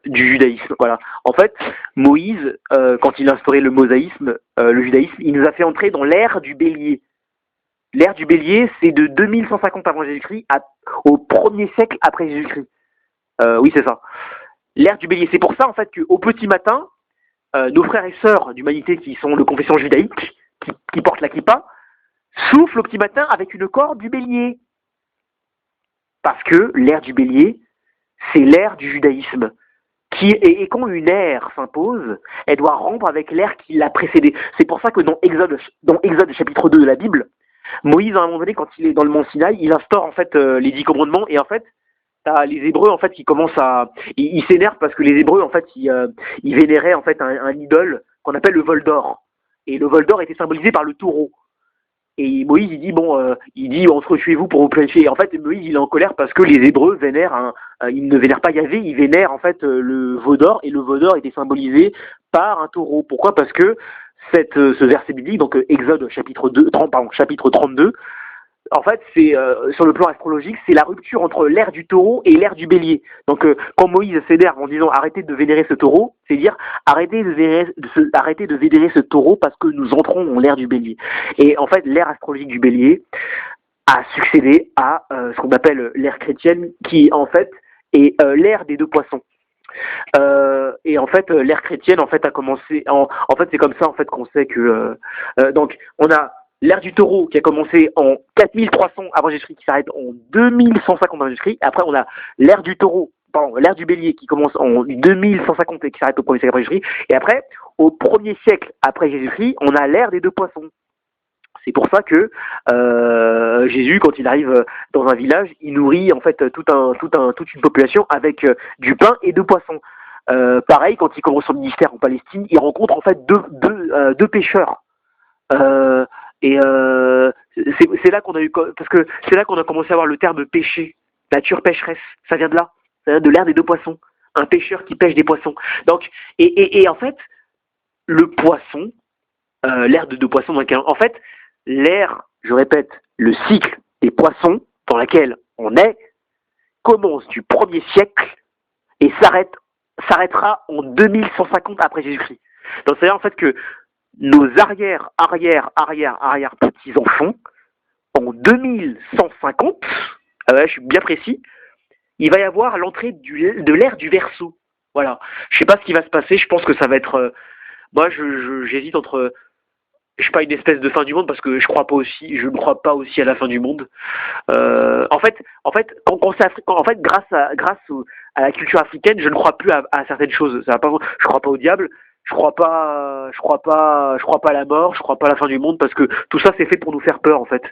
A: judaïsme. Voilà. En fait, Moïse, quand il a instauré le mosaïsme, le judaïsme, il nous a fait entrer dans l'ère du bélier. L'ère du bélier, c'est de 2150 avant Jésus-Christ au 1er siècle après Jésus-Christ. Oui, c'est ça. L'ère du bélier. C'est pour ça, en fait, qu'au petit matin, nos frères et sœurs d'humanité qui sont de confession judaïque, qui portent la kippa, soufflent au petit matin avec une corde du bélier. Parce que l'ère du bélier, c'est l'ère du judaïsme. Et quand une ère s'impose, elle doit rompre avec l'ère qui l'a précédée. C'est pour ça que dans Exode chapitre 2 de la Bible, Moïse, à un moment donné, quand il est dans le mont Sinaï, il instaure en fait les 10 commandements, et en fait, t'as les Hébreux en fait qui commencent ils s'énervent parce que les Hébreux en fait ils vénéraient en fait un idole qu'on appelle le vol d'or, et le vol d'or était symbolisé par le taureau. Et Moïse il dit entretuez-vous pour vous purifier. Et en fait Moïse il est en colère parce que les Hébreux vénèrent ils ne vénèrent pas Yahvé, ils vénèrent en fait le veau d'or, et le veau d'or était symbolisé par un taureau. Pourquoi? Parce que ce verset biblique, donc Exode chapitre 32, en fait, c'est sur le plan astrologique, c'est la rupture entre l'ère du taureau et l'ère du bélier. Donc, quand Moïse s'énerve en disant arrêtez de vénérer ce taureau, c'est dire arrêtez de vénérer ce taureau parce que nous entrons dans l'ère du bélier. Et en fait, l'ère astrologique du bélier a succédé à ce qu'on appelle l'ère chrétienne, qui en fait est l'ère des deux poissons. Et en fait, l'ère chrétienne en fait a commencé. En fait, c'est comme ça en fait qu'on sait que donc on a l'ère du taureau qui a commencé en 4300 avant Jésus-Christ, qui s'arrête en 2150 avant Jésus-Christ. Après, on a l'ère du taureau, l'ère du bélier qui commence en 2150 et qui s'arrête au 1er siècle après Jésus-Christ. Et après, au 1er siècle après Jésus-Christ, on a l'ère des deux poissons. C'est pour ça que Jésus, quand il arrive dans un village, il nourrit en fait toute une population avec du pain et de poissons. Pareil, quand il commence son ministère en Palestine, il rencontre en fait deux pêcheurs. C'est là qu'on a eu, parce que c'est là qu'on a commencé à avoir le terme péché, nature pécheresse. Ça vient de là, ça vient de l'ère des deux poissons. Un pêcheur qui pêche des poissons. Donc, et en fait, le poisson, l'ère de deux poissons, donc, en fait, l'ère, je répète, le cycle des poissons dans laquelle on est commence du 1er siècle et s'arrêtera en 2150 après Jésus-Christ. Donc c'est-à-dire en fait que nos arrière petits-enfants, en 2150, je suis bien précis, il va y avoir l'entrée de l'ère du Verseau. Voilà. Je sais pas ce qui va se passer, je pense que ça va être... moi, j'hésite entre... Je sais pas, une espèce de fin du monde, parce que je ne crois pas aussi à la fin du monde. En fait, grâce à la culture africaine, je ne crois plus à certaines choses. Je crois pas au diable, je crois pas à la mort, je crois pas à la fin du monde, parce que tout ça c'est fait pour nous faire peur en fait.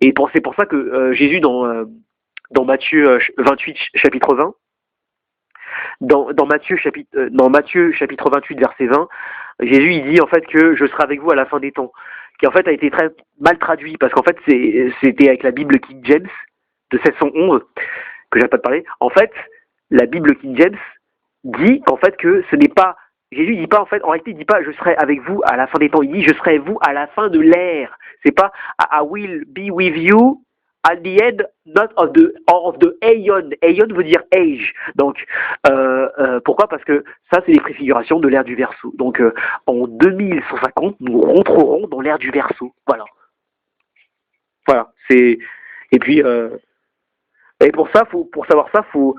A: C'est pour ça que Jésus dans Matthieu 28 chapitre 20, dans Matthieu chapitre 28 verset 20, Jésus il dit en fait que je serai avec vous à la fin des temps, qui en fait a été très mal traduit parce qu'en fait c'était avec la Bible King James de 711 que j'ai pas de parler. En fait, la Bible King James dit qu'en fait que ce n'est pas, Jésus dit pas en fait, en réalité il dit pas je serai avec vous à la fin des temps, il dit je serai avec vous à la fin de l'ère. C'est pas I will be with you at the end, not of the aeon. Aeon veut dire age. Donc, pourquoi? Parce que ça, c'est les préfigurations de l'ère du Verseau. Donc, en 2150, nous rentrerons dans l'ère du Verseau. Voilà. Voilà. Et puis, et pour ça, pour savoir ça, faut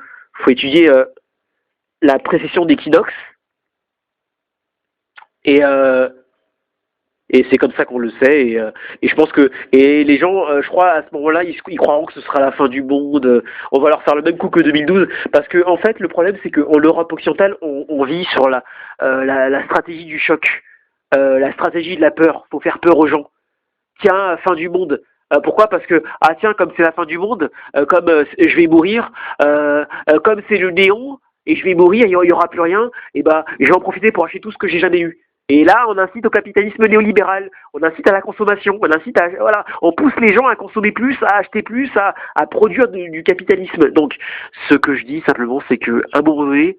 A: étudier la précession d'équinoxe. Et c'est comme ça qu'on le sait, et je pense que les gens, je crois à ce moment-là, ils croiront que ce sera la fin du monde. On va leur faire le même coup que 2012, parce que en fait le problème c'est qu'en Europe occidentale on vit sur la stratégie du choc, la stratégie de la peur. Faut faire peur aux gens. Tiens, fin du monde. Pourquoi? Parce que tiens, comme c'est la fin du monde, comme je vais mourir, comme c'est le néant et je vais mourir, il y aura plus rien, et je vais en profiter pour acheter tout ce que j'ai jamais eu. Et là, on incite au capitalisme néolibéral, on incite à la consommation, on incite à, voilà, on pousse les gens à consommer plus, à acheter plus, à produire du capitalisme. Donc, ce que je dis simplement, c'est que, à un moment donné,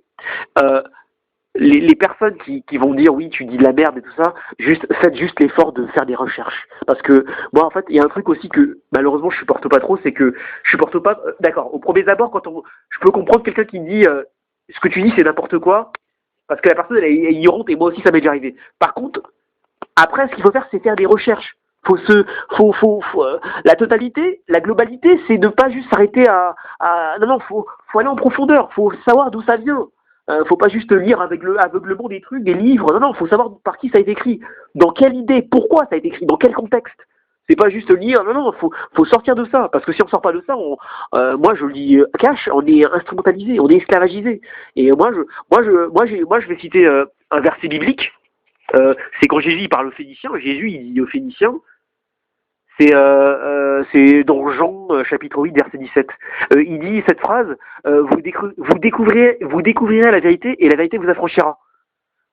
A: euh, les personnes qui vont dire oui, tu dis de la merde et tout ça, faites juste l'effort de faire des recherches. Parce que moi, en fait, il y a un truc aussi que malheureusement je supporte pas trop, c'est que je supporte pas. D'accord, au premier abord, je peux comprendre quelqu'un qui dit ce que tu dis c'est n'importe quoi, parce que la personne elle est ignorante et moi aussi ça m'est déjà arrivé. Par contre, après, ce qu'il faut faire, c'est faire des recherches. La totalité, la globalité, c'est de pas juste s'arrêter non, faut aller en profondeur. Faut savoir d'où ça vient. Faut pas juste lire aveuglement des trucs, des livres. Non, faut savoir par qui ça a été écrit. Dans quelle idée, pourquoi ça a été écrit, dans quel contexte. C'est pas juste lire. Non, faut sortir de ça. Parce que si on sort pas de ça, moi je le dis cash, on est instrumentalisé, on est esclavagisé. Et moi je vais citer un verset biblique. C'est quand Jésus parle aux Phéniciens, Jésus il dit aux Phéniciens, c'est dans Jean chapitre 8 verset 17. Il dit cette phrase, vous découvrirez la vérité et la vérité vous affranchira.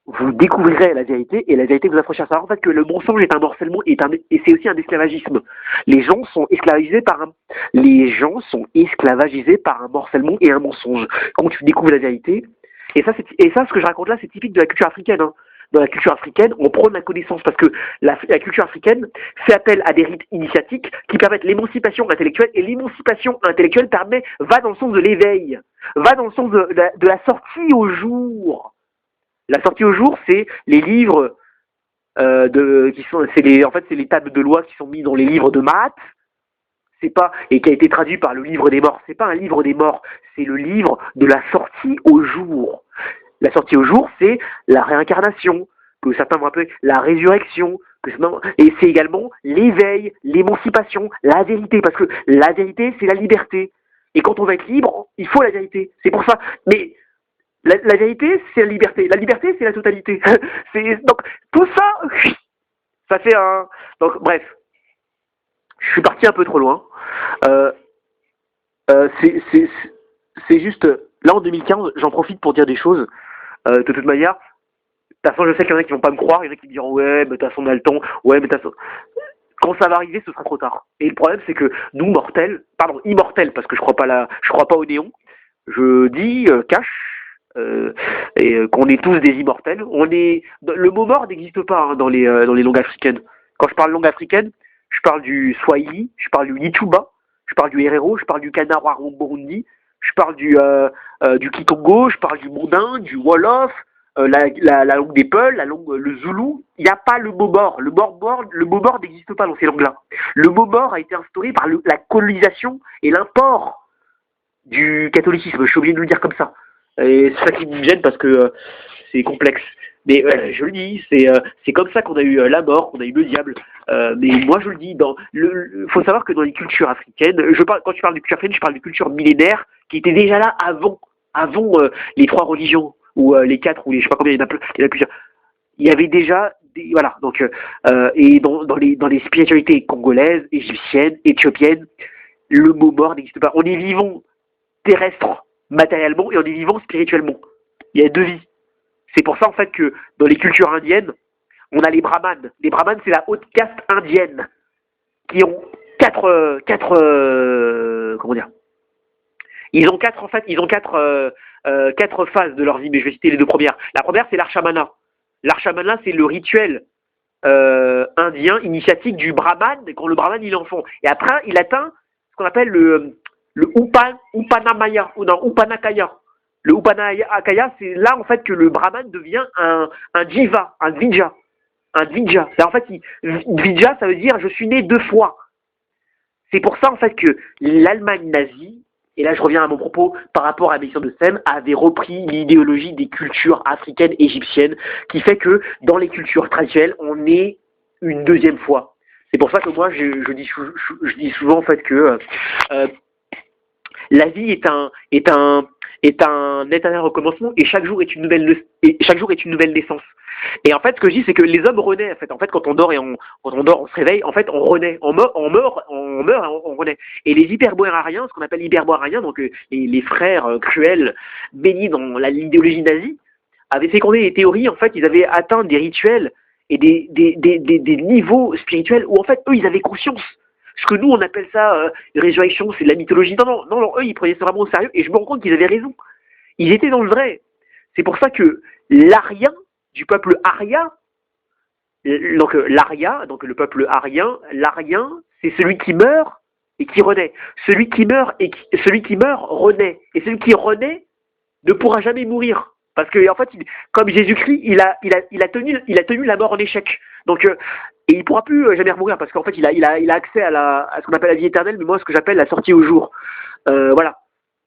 A: Vous découvrirez la vérité et la vérité vous affranchira. Ça en fait que le mensonge est un morcellement et c'est aussi un esclavagisme. Les gens sont esclavagisés par un morcellement et un mensonge. Quand tu découvres la vérité, et ça ce que je raconte là c'est typique de la culture africaine. Hein. Dans la culture africaine, on prône la connaissance parce que la culture africaine fait appel à des rites initiatiques qui permettent l'émancipation intellectuelle et l'émancipation intellectuelle va dans le sens de l'éveil, va dans le sens de la sortie au jour. La sortie au jour, c'est les livres c'est les tables de loi qui sont mis dans les livres de maths. C'est pas et qui a été traduit par le livre des morts. C'est pas un livre des morts, c'est le livre de la sortie au jour. La sortie au jour, c'est la réincarnation, que certains vont appeler la résurrection, et c'est également l'éveil, l'émancipation, la vérité, parce que la vérité, c'est la liberté. Et quand on va être libre, il faut la vérité. C'est pour ça. Mais la vérité, c'est la liberté. La liberté, c'est la totalité. Donc, tout ça, ça fait un... Donc, bref. Je suis parti un peu trop loin. C'est juste... Là, en 2015, j'en profite pour dire des choses. De toute manière, de toute façon, je sais qu'il y en a qui vont pas me croire, il y en a qui me diront ouais, mais de toute façon, on a le temps, ouais, mais de toute façon... Quand ça va arriver, ce sera trop tard. Et le problème, c'est que nous, immortels, parce que je crois pas au néon, je dis qu'on est tous des immortels. Le mot mort n'existe pas hein, dans les langues africaines. Quand je parle langue africaine, je parle du Swahili, je parle du Yichuba, je parle du Herero, je parle du Kanara Burundi, je parle du Kikongo, je parle du Mondin, du Wolof, la langue des Peuls, le Zoulou. Il n'y a pas le mot mort. Le mot mort n'existe pas dans ces langues-là. Le mot mort a été instauré par la colonisation et l'import du catholicisme. Je suis obligé de le dire comme ça. Et c'est ça qui me gêne parce que c'est complexe. Mais je le dis, c'est comme ça qu'on a eu la mort, qu'on a eu le diable. Mais moi je le dis, faut savoir que dans les cultures africaines, quand je parle de culture africaine, je parle de culture millénaire qui était déjà là avant les trois religions ou les quatre ou les je sais pas combien il y en a plusieurs. Il y avait déjà voilà donc et dans les spiritualités congolaises, égyptiennes, éthiopiennes, le mot mort n'existe pas. On est vivant terrestre matériellement et on est vivant spirituellement. Il y a deux vies. C'est pour ça en fait que dans les cultures indiennes, on a les brahmanes. Les brahmanes, c'est la haute caste indienne qui ont quatre comment dire. Ils ont quatre phases de leur vie, mais je vais citer les deux premières. La première, c'est l'arshamana. L'arshamana, c'est le rituel indien initiatique du brahman quand le brahman il est enfant. Et après, il atteint ce qu'on appelle le Upanamaya ou non Upanakaya. Le Upanakaya, c'est là en fait que le brahman devient un jiva, un dvija. Un dvija. En fait, dvija, ça veut dire je suis né deux fois. C'est pour ça en fait que l'Allemagne nazie, et là je reviens à mon propos par rapport à la mission de Sem, avait repris l'idéologie des cultures africaines, égyptiennes, qui fait que dans les cultures traditionnelles, on est une deuxième fois. C'est pour ça que moi je dis souvent en fait que la vie est un éternel recommencement et chaque jour est une nouvelle naissance. Et en fait, ce que je dis, c'est que les hommes renaissent. En fait, quand on dort on se réveille. En fait, on renaît, on meurt, on renaît. Et les hyperboréens, ce qu'on appelle hyperboréens, donc les frères cruels bénis dans l'idéologie nazie, avaient fécondé les théories, en fait, ils avaient atteint des rituels et des niveaux spirituels où, en fait, eux, ils avaient conscience. Ce que nous, on appelle ça une résurrection, c'est de la mythologie. Non, eux, ils prenaient ça vraiment au sérieux et je me rends compte qu'ils avaient raison. Ils étaient dans le vrai. C'est pour ça que l'Arien, du peuple Arya, donc l'Arya, donc le peuple arien, l'Arien, c'est celui qui meurt et qui renaît. Celui qui meurt renaît. Et celui qui renaît ne pourra jamais mourir. Parce que en fait, comme Jésus-Christ, il a tenu la mort en échec. Donc et il pourra plus jamais mourir parce qu'en fait, il a accès à ce qu'on appelle la vie éternelle, mais moi, ce que j'appelle la sortie au jour. Voilà.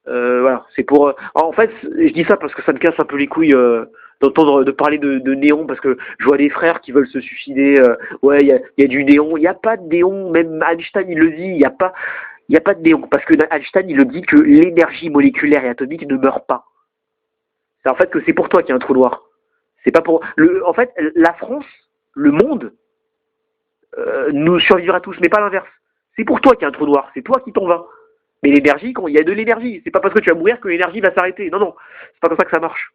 A: Voilà. C'est pour. En fait, je dis ça parce que ça me casse un peu les couilles. De parler de néon parce que je vois des frères qui veulent se suicider. Ouais, il y a du néon. Il n'y a pas de néon. Même Einstein, il le dit. Il n'y a pas de néon. Parce que Einstein, il le dit que l'énergie moléculaire et atomique ne meurt pas. C'est en fait que c'est pour toi qu'il y a un trou noir. C'est pas pour. En fait, la France, le monde, nous survivra tous, mais pas l'inverse. C'est pour toi qu'il y a un trou noir. C'est toi qui t'en vas. Mais l'énergie, quand il y a de l'énergie, c'est pas parce que tu vas mourir que l'énergie va s'arrêter. Non. C'est pas comme ça que ça marche.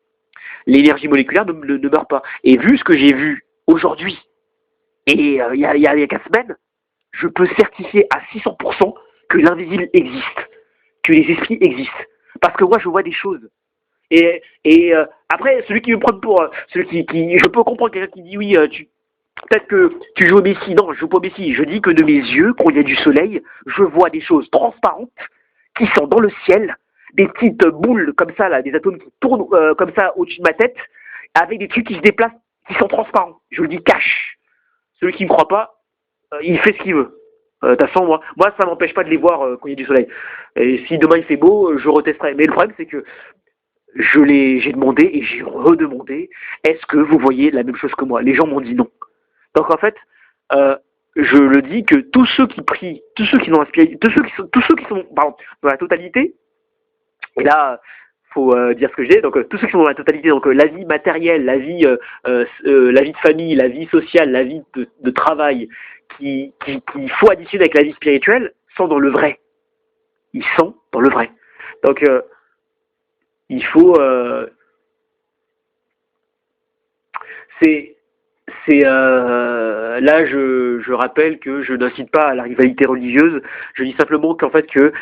A: L'énergie moléculaire ne meurt pas. Et vu ce que j'ai vu aujourd'hui, et il y a 4 semaines, je peux certifier à 600% que l'invisible existe, que les esprits existent. Parce que moi, je vois des choses. Et après, celui qui me prend pour... celui qui je peux comprendre quelqu'un qui dit, oui, peut-être que tu joues au Messi. Non, je joue pas au Messi. Je dis que de mes yeux, quand il y a du soleil, je vois des choses transparentes qui sont dans le ciel, des petites boules comme ça, là, des atomes qui tournent comme ça au-dessus de ma tête, avec des trucs qui se déplacent, qui sont transparents. Je le dis cash. Celui qui ne me croit pas, il fait ce qu'il veut. De toute façon, moi, ça m'empêche pas de les voir quand il y a du soleil. Et si demain il fait beau, je retesterai. Mais le problème, c'est que j'ai demandé et j'ai redemandé, est-ce que vous voyez la même chose que moi? Les gens m'ont dit non. Donc en fait, je le dis que tous ceux qui prient, tous ceux qui sont pardon, dans la totalité, et là, faut dire ce que j'ai. Donc tous ceux qui sont dans la totalité, donc la vie matérielle, la vie de famille, la vie sociale, la vie de travail, qu'il faut additionner avec la vie spirituelle, sont dans le vrai. Ils sont dans le vrai. Donc il faut là je rappelle que je n'incite pas à la rivalité religieuse. Je dis simplement qu'en fait que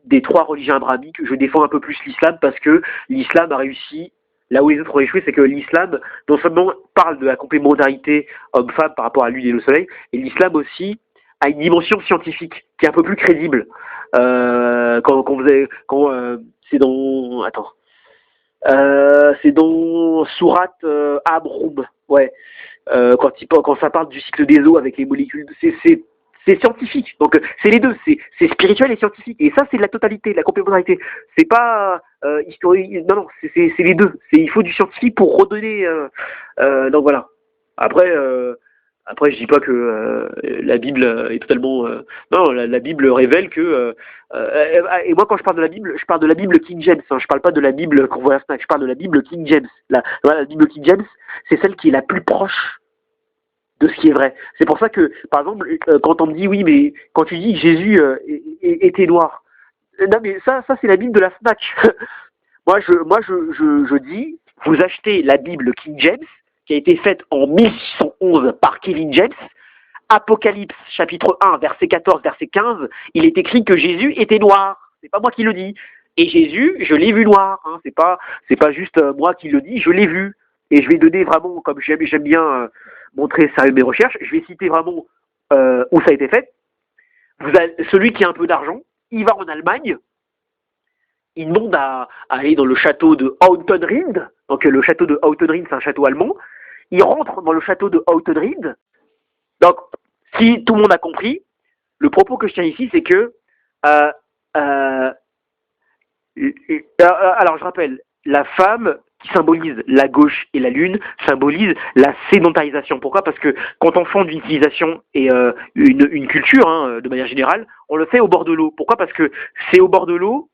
A: des 3 religions abrahamiques, je défends un peu plus l'islam parce que l'islam a réussi là où les autres ont échoué, c'est que l'islam non seulement parle de la complémentarité homme-femme par rapport à l'huile et le soleil, et l'islam aussi a une dimension scientifique qui est un peu plus crédible. C'est dans c'est dans Sourate Abroum, ouais. Quand ça parle du cycle des eaux avec les molécules, c'est scientifique. Donc c'est les deux, c'est spirituel et scientifique. Et ça, c'est de la totalité, de la complémentarité. C'est pas historique. Non, c'est les deux. Il faut du scientifique pour redonner. Donc voilà. Après, je dis pas que la Bible est totalement. Non, la Bible révèle que. Et moi, quand je parle de la Bible, je parle de la Bible King James. Hein, je parle pas de la Bible qu'on voit à Snack. Je parle de la Bible King James. La Bible King James, c'est celle qui est la plus proche de ce qui est vrai. C'est pour ça que, par exemple, quand on me dit oui, mais quand tu dis que Jésus était noir, non mais ça c'est la Bible de la Fnac. moi je dis, vous achetez la Bible King James qui a été faite en 1611 par Kevin James. Apocalypse chapitre 1 verset 14 verset 15, il est écrit que Jésus était noir. C'est pas moi qui le dis. Et Jésus, je l'ai vu noir. Hein. C'est pas juste moi qui le dis, je l'ai vu. Et je vais donner vraiment, comme j'aime bien montrer ça mes recherches, je vais citer vraiment où ça a été fait. Celui qui a un peu d'argent, il va en Allemagne, il demande à aller dans le château de Autenried. Donc le château de Autenried, c'est un château allemand. Il rentre dans le château de Autenried. Donc, si tout le monde a compris, le propos que je tiens ici, c'est que alors je rappelle, la femme qui symbolise la gauche et la lune symbolise la sédentarisation. Pourquoi? Parce que quand on fonde une civilisation et une culture, hein, de manière générale, on le fait au bord de l'eau. Pourquoi? Parce que c'est au bord de l'eau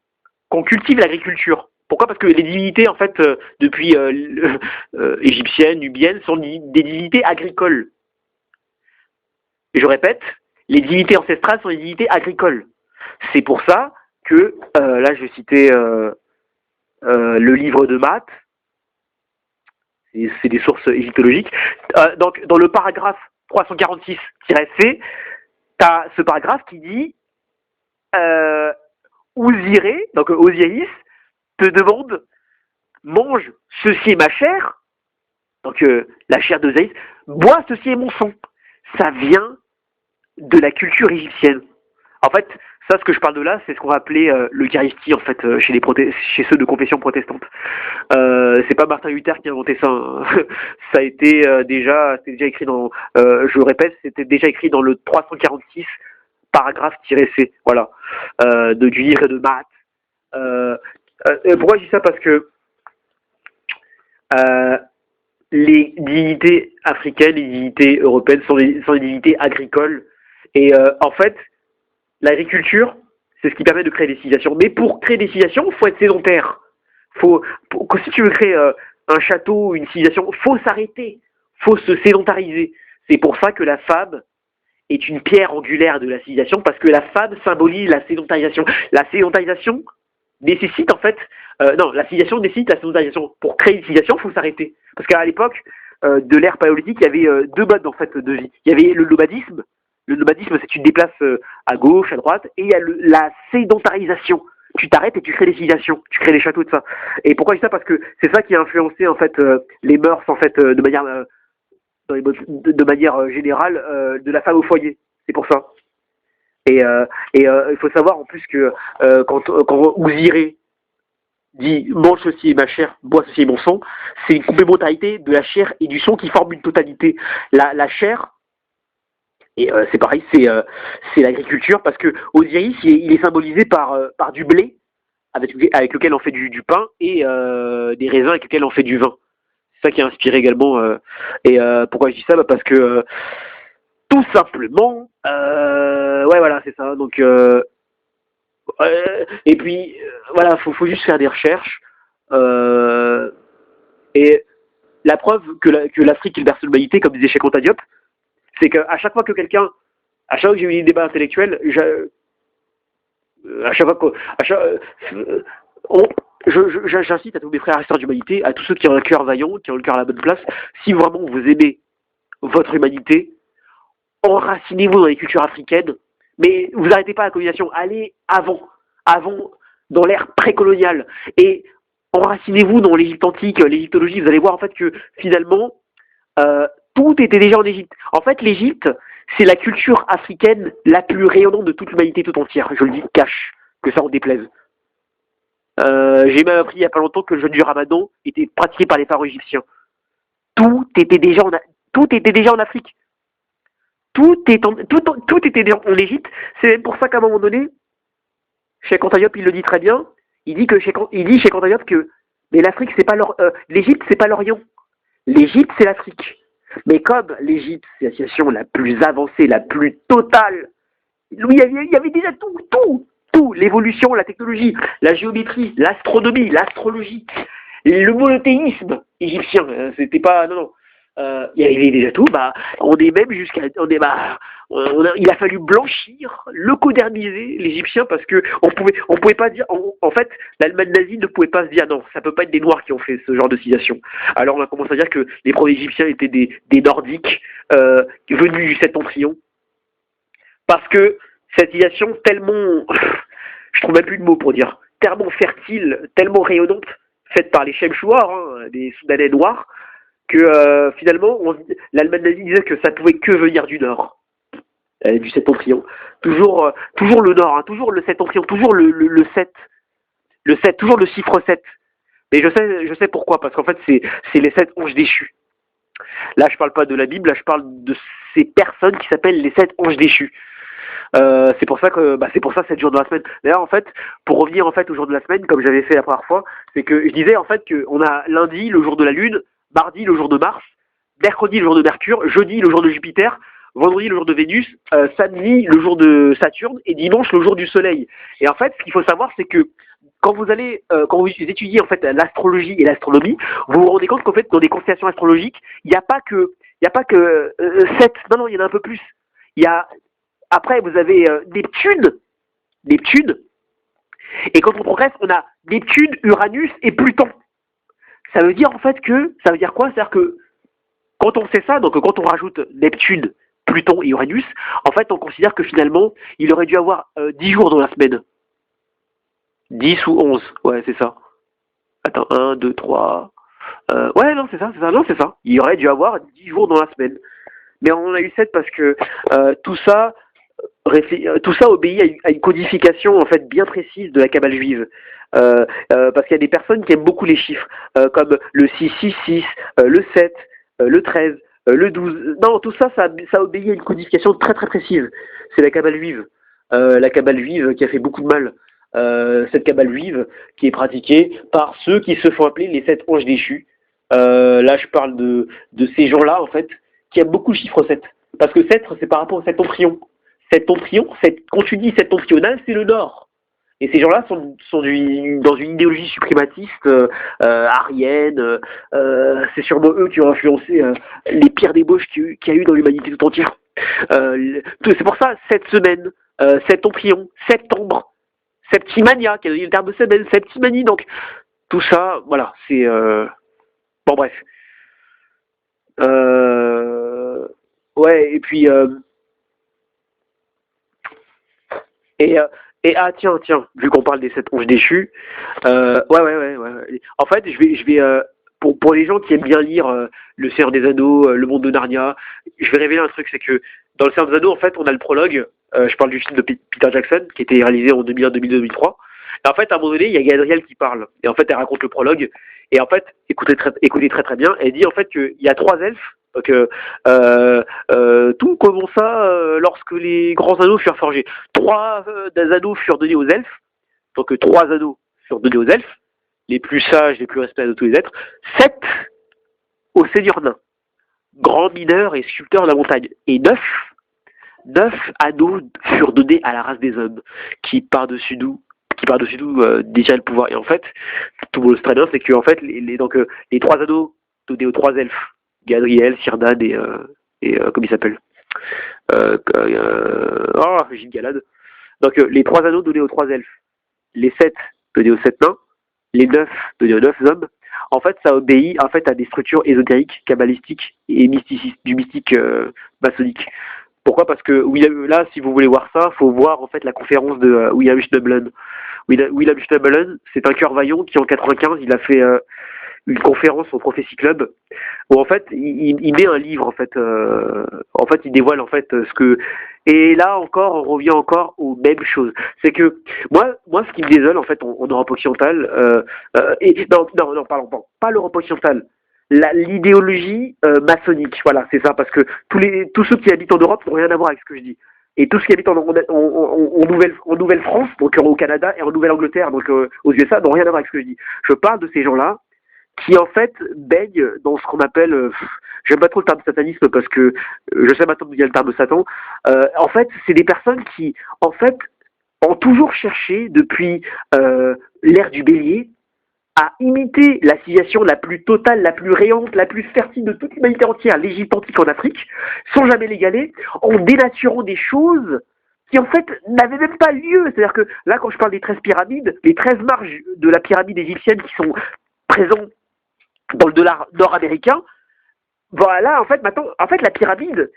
A: qu'on cultive l'agriculture. Pourquoi? Parce que les divinités, en fait, depuis égyptiennes, nubiennes, sont des divinités agricoles. Et je répète, les divinités ancestrales sont des divinités agricoles. C'est pour ça que, là je vais citer le livre de Math, c'est des sources égyptologiques. Donc, dans le paragraphe 346-C, t'as ce paragraphe qui dit Osiré, donc Osiris, te demande mange, ceci est ma chair, donc la chair d'Osiris, bois, ceci est mon sang. Ça vient de la culture égyptienne. En fait, ça, ce que je parle de là, c'est ce qu'on va appeler l'Eucharistie, en fait, chez ceux de confession protestante. C'est pas Martin Luther qui a inventé ça. Hein. Ça a été c'était déjà écrit dans, je répète, c'était déjà écrit dans le 346 paragraphe-C, voilà, du livre de Maat. Pourquoi je dis ça? Parce que les divinités africaines, les divinités européennes sont des divinités agricoles. Et en fait, l'agriculture, c'est ce qui permet de créer des civilisations. Mais pour créer des civilisations, il faut être sédentaire. Si tu veux créer un château, une civilisation, il faut s'arrêter. Il faut se sédentariser. C'est pour ça que la femme est une pierre angulaire de la civilisation, parce que la femme symbolise la sédentarisation. La sédentarisation nécessite en fait... non, la civilisation nécessite la sédentarisation. Pour créer une civilisation, il faut s'arrêter. Parce qu'à l'époque de l'ère paléolithique, il y avait deux modes en fait, de vie. Il y avait le nomadisme. Le nomadisme, c'est que tu te déplaces à gauche, à droite, et il y a la sédentarisation. Tu t'arrêtes et tu crées des civilisations, tu crées des châteaux, de ça. Et pourquoi je dis ça? Parce que c'est ça qui a influencé en fait les mœurs en fait de manière générale de la femme au foyer. C'est pour ça. Et il faut savoir en plus que quand Osiré dit mange ceci est ma chair, bois ceci est mon sang, c'est une complémentarité de la chair et du sang qui forment une totalité. La chair, et c'est pareil, c'est l'agriculture, parce que Osiris il est symbolisé par du blé avec lequel on fait du pain, et des raisins avec lesquels on fait du vin. C'est ça qui a inspiré également. Pourquoi je dis ça? Parce que tout simplement, ouais, voilà, c'est ça. Donc et puis voilà, faut juste faire des recherches. Et la preuve que l'Afrique est le berceau de l'humanité, comme disait Cheikh Anta Diop, c'est qu'à chaque fois que à chaque fois que j'ai eu des débats intellectuels, j'incite à tous mes frères et sœurs d'humanité, à tous ceux qui ont un cœur vaillant, qui ont le cœur à la bonne place, si vraiment vous aimez votre humanité, enracinez-vous dans les cultures africaines, mais vous n'arrêtez pas la colonisation, allez avant, dans l'ère précoloniale, et enracinez-vous dans l'Égypte antique, l'égyptologie. Vous allez voir en fait que finalement, tout était déjà en Égypte. En fait, l'Égypte, c'est la culture africaine la plus rayonnante de toute l'humanité tout entière. Je le dis cash, que ça en déplaise. J'ai même appris il n'y a pas longtemps que le jeûne du Ramadan était pratiqué par les pharaons égyptiens. Tout était déjà en Afrique. Tout était déjà en Égypte. C'est même pour ça qu'à un moment donné, Cheikh Anta Diop, il le dit très bien. Il dit Cheikh Anta Diop que mais l'Afrique c'est pas l'Égypte c'est pas l'Orient. L'Égypte c'est l'Afrique. Mais comme l'Égypte c'est la civilisation la plus avancée, la plus totale, il y avait déjà tout, l'évolution, la technologie, la géométrie, l'astronomie, l'astrologie, le monothéisme égyptien. C'était pas non. Il y avait déjà tout. On est même il a fallu blanchir, leucodermiser l'Égyptien, parce que on pouvait pas dire. En fait, l'Allemagne nazie ne pouvait pas se dire non, ça peut pas être des Noirs qui ont fait ce genre de civilisation. Alors on a commencé à dire que les premiers Égyptiens étaient des Nordiques venus du Septentrion, parce que cette civilisation tellement, je trouve même plus de mots pour dire, tellement fertile, tellement rayonnante, faite par les Chemchouars, des Soudanais noirs, que finalement, l'Allemagne nazie disait que ça pouvait que venir du Nord, du Septentrion. Toujours le Nord, toujours le Septentrion, toujours le 7, toujours le chiffre 7. Mais je sais pourquoi, parce qu'en fait, c'est les 7 anges déchus. Là, je parle pas de la Bible, là, je parle de ces personnes qui s'appellent les 7 anges déchus. C'est pour ça 7 jours de la semaine. D'ailleurs, en fait, pour revenir en fait au jour de la semaine, comme j'avais fait la première fois, c'est que je disais en fait qu'on a lundi le jour de la Lune, mardi le jour de Mars, mercredi le jour de Mercure, jeudi le jour de Jupiter, vendredi le jour de Vénus, samedi le jour de Saturne et dimanche le jour du Soleil. Et en fait, ce qu'il faut savoir, c'est que quand vous étudiez en fait l'astrologie et l'astronomie, vous vous rendez compte qu'en fait dans des constellations astrologiques, il n'y a pas que 7, non, il y en a un peu plus. Après, vous avez Neptune, et quand on progresse, on a Neptune, Uranus et Pluton. ça veut dire en fait que, ça veut dire quoi? C'est-à-dire que quand on sait ça, donc quand on rajoute Neptune, Pluton et Uranus, en fait on considère que finalement il aurait dû avoir 10 jours dans la semaine. 10 ou 11, ouais c'est ça. Attends, 1, 2, 3... ouais non c'est ça, non c'est ça. Il aurait dû avoir 10 jours dans la semaine. Mais on en a eu 7 parce que tout ça obéit à une codification en fait bien précise de la Kabbale juive. Parce qu'il y a des personnes qui aiment beaucoup les chiffres, comme le 666, le 7, le 13, le 12. Non, tout ça, ça obéit à une codification très très précise. C'est la Kabbale juive. La Kabbale juive qui a fait beaucoup de mal. Cette Kabbale juive qui est pratiquée par ceux qui se font appeler les 7 anges déchus. Là, je parle de ces gens-là, en fait, qui aiment beaucoup le chiffre 7. Parce que 7, c'est par rapport au septentrion. Septentrion, quand tu dis septentrional, c'est le nord. Et ces gens-là sont dans une idéologie suprématiste, arienne. C'est sûrement eux qui ont influencé les pires débauches qu'il y a eu dans l'humanité tout entière. C'est pour ça, cette semaine, septentrion, septembre, septimania, qui a donné le terme de semaine, septimanie. Donc, tout ça, voilà, c'est... Bon, bref. Ouais, et puis... ah tiens, vu qu'on parle des 7 anges déchus, ouais. En fait, je vais pour les gens qui aiment bien lire Le Seigneur des Anneaux, Le Monde de Narnia, je vais révéler un truc, c'est que dans Le Seigneur des Anneaux, en fait, on a le prologue, je parle du film de Peter Jackson, qui a été réalisé en 2001, 2002, 2003, et en fait, à un moment donné, il y a Galadriel qui parle, et en fait, elle raconte le prologue, et en fait, écoutez très bien, elle dit en fait qu'il y a 3 elfes. Donc, tout commença lorsque les grands anneaux furent forgés. 3 anneaux furent donnés aux elfes. Donc, 3 anneaux furent donnés aux elfes, les plus sages, les plus respectés de tous les êtres. 7 aux seigneurs nains, grands mineurs et sculpteurs de la montagne. Et 9 anneaux furent donnés à la race des hommes, qui par-dessus tout détient le pouvoir. Et en fait, tout le australien, c'est que en fait, les 3 anneaux donnés aux 3 elfes, Gadriel, Círdan et comment il s'appelle Gilles Galad. Donc les 3 anneaux donnés aux 3 elfes, les 7 donnés aux 7 nains, les 9 donnés aux 9 hommes. En fait, ça obéit en fait à des structures ésotériques, kabbalistiques et du mystique maçonnique. Pourquoi? Parce que là, si vous voulez voir ça, faut voir en fait la conférence de William Schnabelen. William Schnabelen, c'est un cœur vaillant qui en 95, il a fait une conférence au Prophecy Club où en fait il met un livre en fait il dévoile en fait ce que, et là encore on revient encore aux mêmes choses. C'est que moi ce qui me désole en fait en Europe occidentale et non pardon, pas l'Europe occidentale, l'idéologie maçonnique, voilà, c'est ça, parce que tous ceux qui habitent en Europe n'ont rien à voir avec ce que je dis. Et tous ceux qui habitent en Nouvelle-France, donc au Canada, et en Nouvelle-Angleterre, donc aux USA, n'ont rien à voir avec ce que je dis. Je parle de ces gens-là qui en fait baignent dans ce qu'on appelle, j'aime pas trop le terme satanisme parce que je sais maintenant qu'il y a le terme Satan. En fait, c'est des personnes qui, en fait, ont toujours cherché depuis l'ère du Bélier à imiter la civilisation la plus totale, la plus rayonnante, la plus fertile de toute l'humanité entière, l'Égypte antique en Afrique, sans jamais l'égaler, en dénaturant des choses qui en fait n'avaient même pas lieu. C'est-à-dire que là, quand je parle des 13 pyramides, les 13 marges de la pyramide égyptienne qui sont présents dans le dollar nord-américain, voilà, en fait, maintenant, en fait, la pyramide,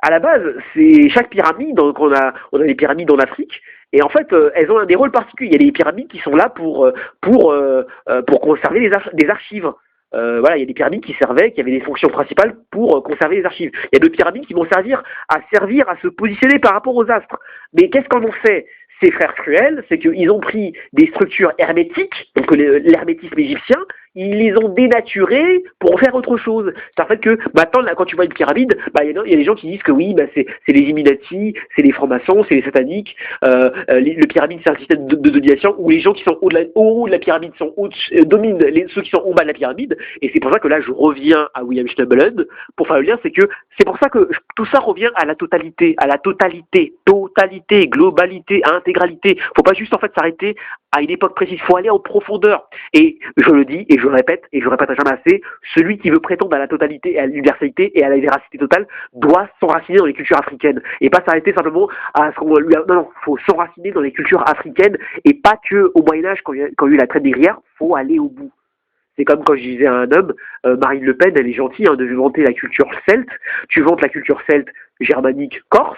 A: à la base, c'est chaque pyramide, donc on a des pyramides en Afrique, et en fait, elles ont des rôles particuliers. Il y a des pyramides qui sont là pour conserver des archives. Voilà, il y a des pyramides qui avaient des fonctions principales pour conserver les archives. Il y a d'autres pyramides qui vont servir à se positionner par rapport aux astres. Mais qu'est-ce qu'en ont fait ces frères cruels? C'est qu'ils ont pris des structures hermétiques, donc l'hermétisme égyptien, ils les ont dénaturés pour en faire autre chose. C'est en fait que maintenant, là, quand tu vois une pyramide, il y a des gens qui disent que oui, c'est les Illuminati, c'est les francs-maçons, c'est les sataniques. Le pyramide, c'est un système de domination où les gens qui sont au haut de la pyramide dominent ceux qui sont au bas de la pyramide. Et c'est pour ça que là, je reviens à William Schnabelen pour faire le lien. C'est pour ça que tout ça revient à la totalité, globalité, intégralité. Faut pas juste en fait s'arrêter à une époque précise. Faut aller en profondeur. Et je le dis et je le répète à jamais assez, celui qui veut prétendre à la totalité, à l'universalité et à la véracité totale doit s'enraciner dans les cultures africaines et pas s'arrêter simplement à ce qu'on lui a... Non, faut s'enraciner dans les cultures africaines et pas que au Moyen-Âge quand il y a eu la traite négrière, faut aller au bout. C'est comme quand je disais à un homme, Marine Le Pen, elle est gentille de vanter la culture celte, tu vantes la culture celte, germanique, corse,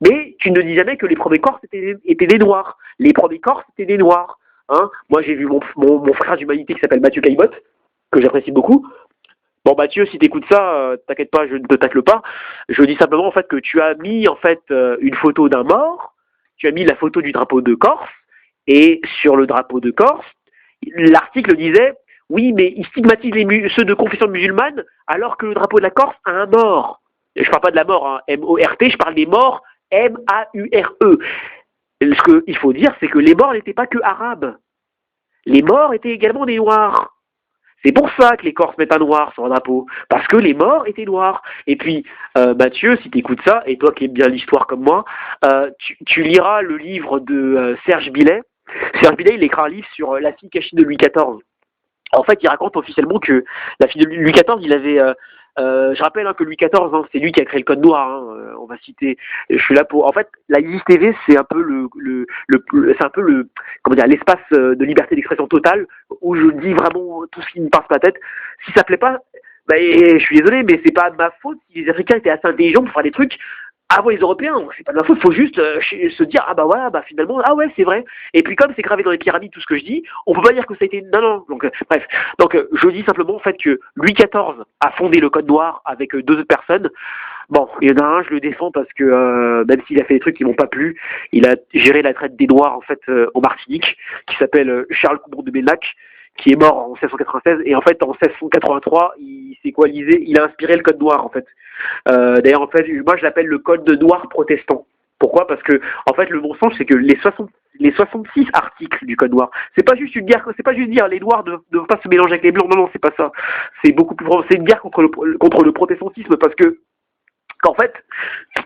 A: mais tu ne dis jamais que les premiers Corses étaient des Noirs. Les premiers Corses étaient des Noirs. Hein. Moi, j'ai vu mon frère d'humanité qui s'appelle Mathieu Caillebotte, que j'apprécie beaucoup. Bon, Mathieu, si t'écoutes ça, t'inquiète pas, je ne te tacle pas. Je dis simplement en fait que tu as mis en fait une photo d'un mort, tu as mis la photo du drapeau de Corse, et sur le drapeau de Corse, l'article disait oui, mais il stigmatise ceux de confession musulmane alors que le drapeau de la Corse a un mort. Je parle pas de la mort, hein, M-O-R-T, je parle des morts M-A-U-R-E. Ce qu'il faut dire, c'est que les morts n'étaient pas que arabes. Les morts étaient également des noirs. C'est pour ça que les Corses mettent un noir sur un drapeau. Parce que les morts étaient noirs. Et puis, Mathieu, si tu écoutes ça, et toi qui aimes bien l'histoire comme moi, tu liras le livre de Serge Billet. Serge Billet, il écrit un livre sur la fille cachée de Louis XIV. En fait, il raconte officiellement que la fille de Louis XIV, il avait... je rappelle que Louis XIV, c'est lui qui a créé le code noir. On va citer. Je suis là pour. En fait, la Isis TV, c'est un peu c'est un peu comment dire, l'espace de liberté d'expression totale où je dis vraiment tout ce qui me passe par la tête. Si ça plaît pas, bah, je suis désolé, mais c'est pas de ma faute si les Africains étaient assez intelligents pour faire des trucs avant les Européens. C'est pas de ma faute. Faut juste se dire ah bah voilà, bah finalement ah ouais c'est vrai. Et puis comme c'est gravé dans les pyramides tout ce que je dis, on peut pas dire que ça a été non. Donc bref. Donc je dis simplement en fait que Louis XIV a fondé le code noir avec deux autres personnes. Bon, il y en a un, je le défends parce que même s'il a fait des trucs qui m'ont pas plu, il a géré la traite des Noirs en fait en Martinique, qui s'appelle Charles Coubron de Bellac, qui est mort en 1696 et en fait en 1683 il s'est coalisé, il a inspiré le code noir en fait. D'ailleurs en fait moi je l'appelle le code noir protestant. Pourquoi? Parce que en fait le mensonge c'est que les 66 articles du code noir, c'est pas juste une guerre, c'est pas juste dire les noirs ne doivent pas se mélanger avec les blancs, non c'est pas ça. C'est beaucoup plus c'est une guerre contre le protestantisme parce que en fait,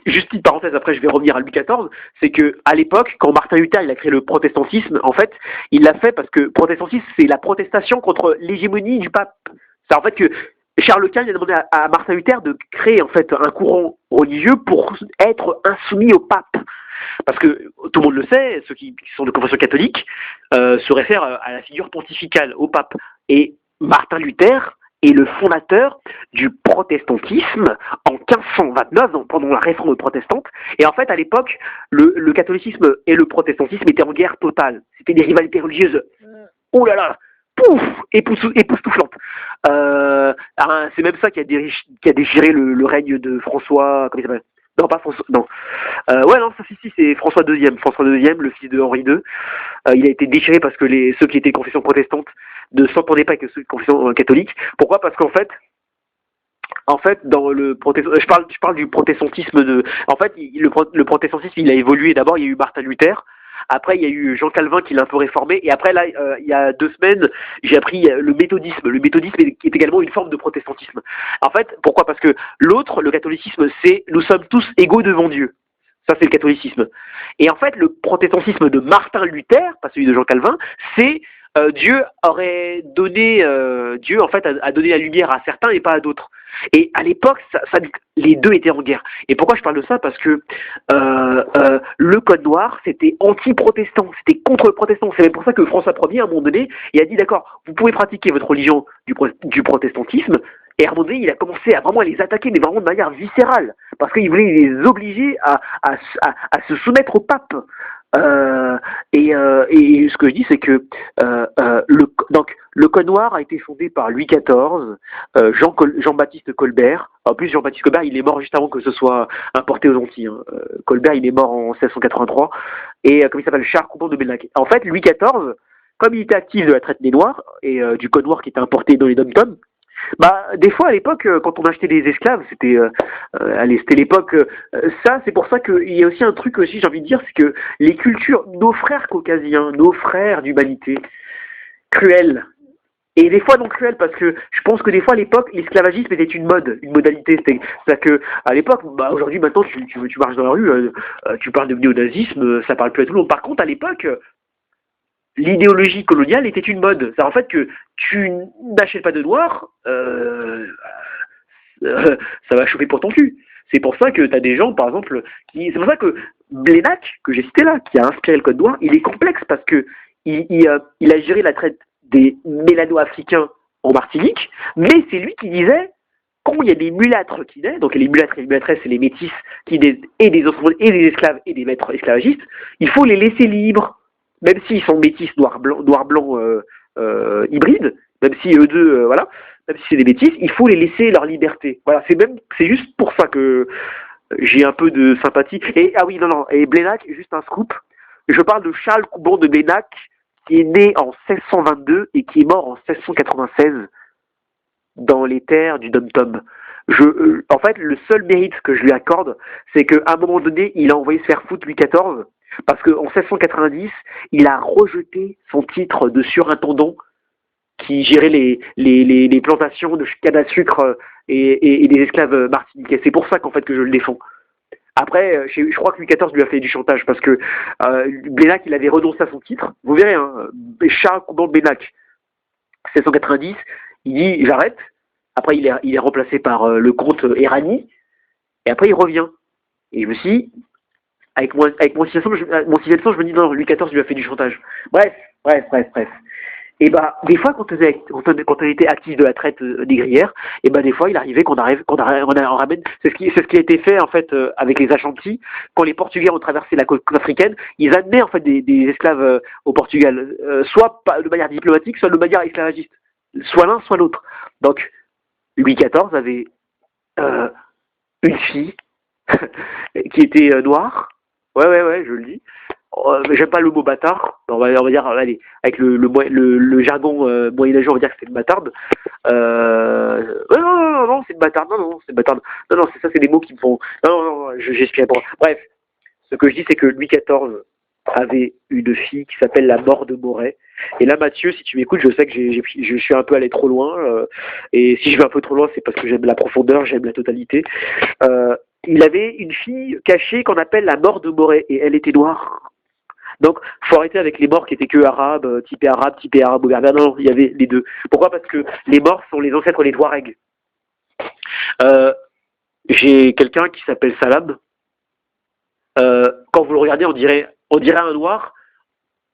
A: juste une parenthèse, après je vais revenir à Louis XIV, c'est que à l'époque, quand Martin Luther il a créé le protestantisme, en fait, il l'a fait parce que protestantisme c'est la protestation contre l'hégémonie du pape. C'est en fait que Charles Quint il a demandé à Martin Luther de créer en fait un courant religieux pour être insoumis au pape. Parce que tout le monde le sait, ceux qui sont de confession catholique se réfèrent à la figure pontificale, au pape. Et Martin Luther est le fondateur du protestantisme en 1529, donc pendant la réforme protestante. Et en fait, à l'époque, le catholicisme et le protestantisme étaient en guerre totale. C'était des rivalités religieuses. Oh là là, pouf, époustouflante. C'est même ça qui a déchiré le règne de François, comment il s'appelle? Non, pas François, non. Ouais, non, ça, si, c'est François II. François II, le fils de Henri II. Il a été déchiré parce que ceux qui étaient de confession protestante ne s'entendaient pas avec ceux de confession catholique. Pourquoi? Parce qu'en fait, dans le je parle du protestantisme en fait, le protestantisme, il a évolué. D'abord, il y a eu Martin Luther. Après, il y a eu Jean Calvin qui l'a un peu réformé. Et après, là, il y a 2 semaines, j'ai appris le méthodisme. Le méthodisme est également une forme de protestantisme. En fait, pourquoi? Parce que l'autre, le catholicisme, c'est nous sommes tous égaux devant Dieu. Ça, c'est le catholicisme. Et en fait, le protestantisme de Martin Luther, pas celui de Jean Calvin, c'est Dieu aurait donné, Dieu en fait a donné la lumière à certains et pas à d'autres. Et à l'époque, les deux étaient en guerre. Et pourquoi je parle de ça? Parce que le code noir, c'était anti-protestant, c'était contre le protestant. C'est même pour ça que François Ier, à un moment donné, il a dit d'accord, vous pouvez pratiquer votre religion du protestantisme. Et à un moment donné, il a commencé à vraiment les attaquer, mais vraiment de manière viscérale, parce qu'il voulait les obliger à se soumettre au pape. Et ce que je dis, c'est que donc le code noir a été fondé par Louis XIV, Jean-Baptiste Colbert. En plus, Jean-Baptiste Colbert, il est mort juste avant que ce soit importé aux Antilles. Colbert, il est mort en 1683. Et comme il s'appelle, Charles Coubron de Bellac. En fait, Louis XIV, comme il était actif de la traite des Noirs et du code noir qui était importé dans les dom-toms, bah, des fois à l'époque, quand on achetait des esclaves, c'était l'époque. Ça, c'est pour ça qu'il y a aussi un truc aussi, j'ai envie de dire, c'est que les cultures, nos frères caucasiens, nos frères d'humanité, cruels. Et des fois non cruels parce que je pense que des fois à l'époque l'esclavagisme était une mode, une modalité. C'est-à-dire que à l'époque, bah aujourd'hui maintenant tu marches dans la rue, tu parles de néonazisme, ça parle plus à tout le monde. Par contre à l'époque l'idéologie coloniale était une mode. C'est en fait que tu n'achètes pas de noir, ça va chauffer pour ton cul. C'est pour ça que tu as des gens, par exemple, c'est pour ça que Blénac, que j'ai cité là, qui a inspiré le code noir, il est complexe parce que il a géré la traite des mélano-africains en Martinique, mais c'est lui qui disait, quand il y a des mulâtres qui naissent, donc les mulâtres et les mulâtresses, c'est les métis qui naissent et des enfants et des esclaves et des maîtres esclavagistes, il faut les laisser libres, même s'ils sont métis noir-blanc hybrides, même si eux deux, voilà, même si c'est des métis, il faut les laisser leur liberté. Voilà, c'est juste pour ça que j'ai un peu de sympathie. Et ah oui, non, et Blénac, juste un scoop. Je parle de Charles Coubon de Blénac, qui est né en 1622 et qui est mort en 1696 dans les terres du Dom-Tom. En fait, le seul mérite que je lui accorde, c'est qu'à un moment donné, il a envoyé se faire foutre Louis XIV, parce qu'en 1690, il a rejeté son titre de surintendant qui gérait les plantations de canne à sucre et des esclaves martiniquais. C'est pour ça qu'en fait que je le défends. Après, je crois que Louis XIV lui a fait du chantage parce que Blénac, il avait renoncé à son titre. Vous verrez, hein, Charles Coubon de Blénac, 1690, il dit j'arrête. Après, il est remplacé par le comte Errani. Et après, il revient. Et je me suis dit, avec mon civilisation, je me dis non, Louis XIV lui a fait du chantage. Bref. Et bah, des fois, quand on était actif de la traite négrière, et bah, des fois, il arrivait qu'on ramène. C'est ce qui a été fait, en fait, avec les Ashantis. Quand les Portugais ont traversé la côte africaine, ils amenaient, en fait, des esclaves au Portugal. Soit de manière diplomatique, soit de manière esclavagiste. Soit l'un, soit l'autre. Donc, Louis XIV avait une fille qui était noire. Ouais, je le dis. J'aime pas le mot bâtard. On va dire, allez, avec le jargon moyenâgeux, on va dire que c'est une bâtarde. Non, c'est une bâtarde. Non, c'est une bâtarde. Non, c'est ça, c'est des mots qui me font. Non, j'explique. Bon. Bref, ce que je dis, c'est que Louis XIV avait une fille qui s'appelle la mort de Moret. Et là, Mathieu, si tu m'écoutes, je sais que je suis un peu allé trop loin. Et si je vais un peu trop loin, c'est parce que j'aime la profondeur, j'aime la totalité. Il avait une fille cachée qu'on appelle la mort de Moret. Et elle était noire. Donc, faut arrêter avec les morts qui étaient que arabes, typés arabes au berbère. Non, il y avait les deux. Pourquoi? Parce que les morts sont les ancêtres des Touaregs. J'ai quelqu'un qui s'appelle Salam. Quand vous le regardez, on dirait un noir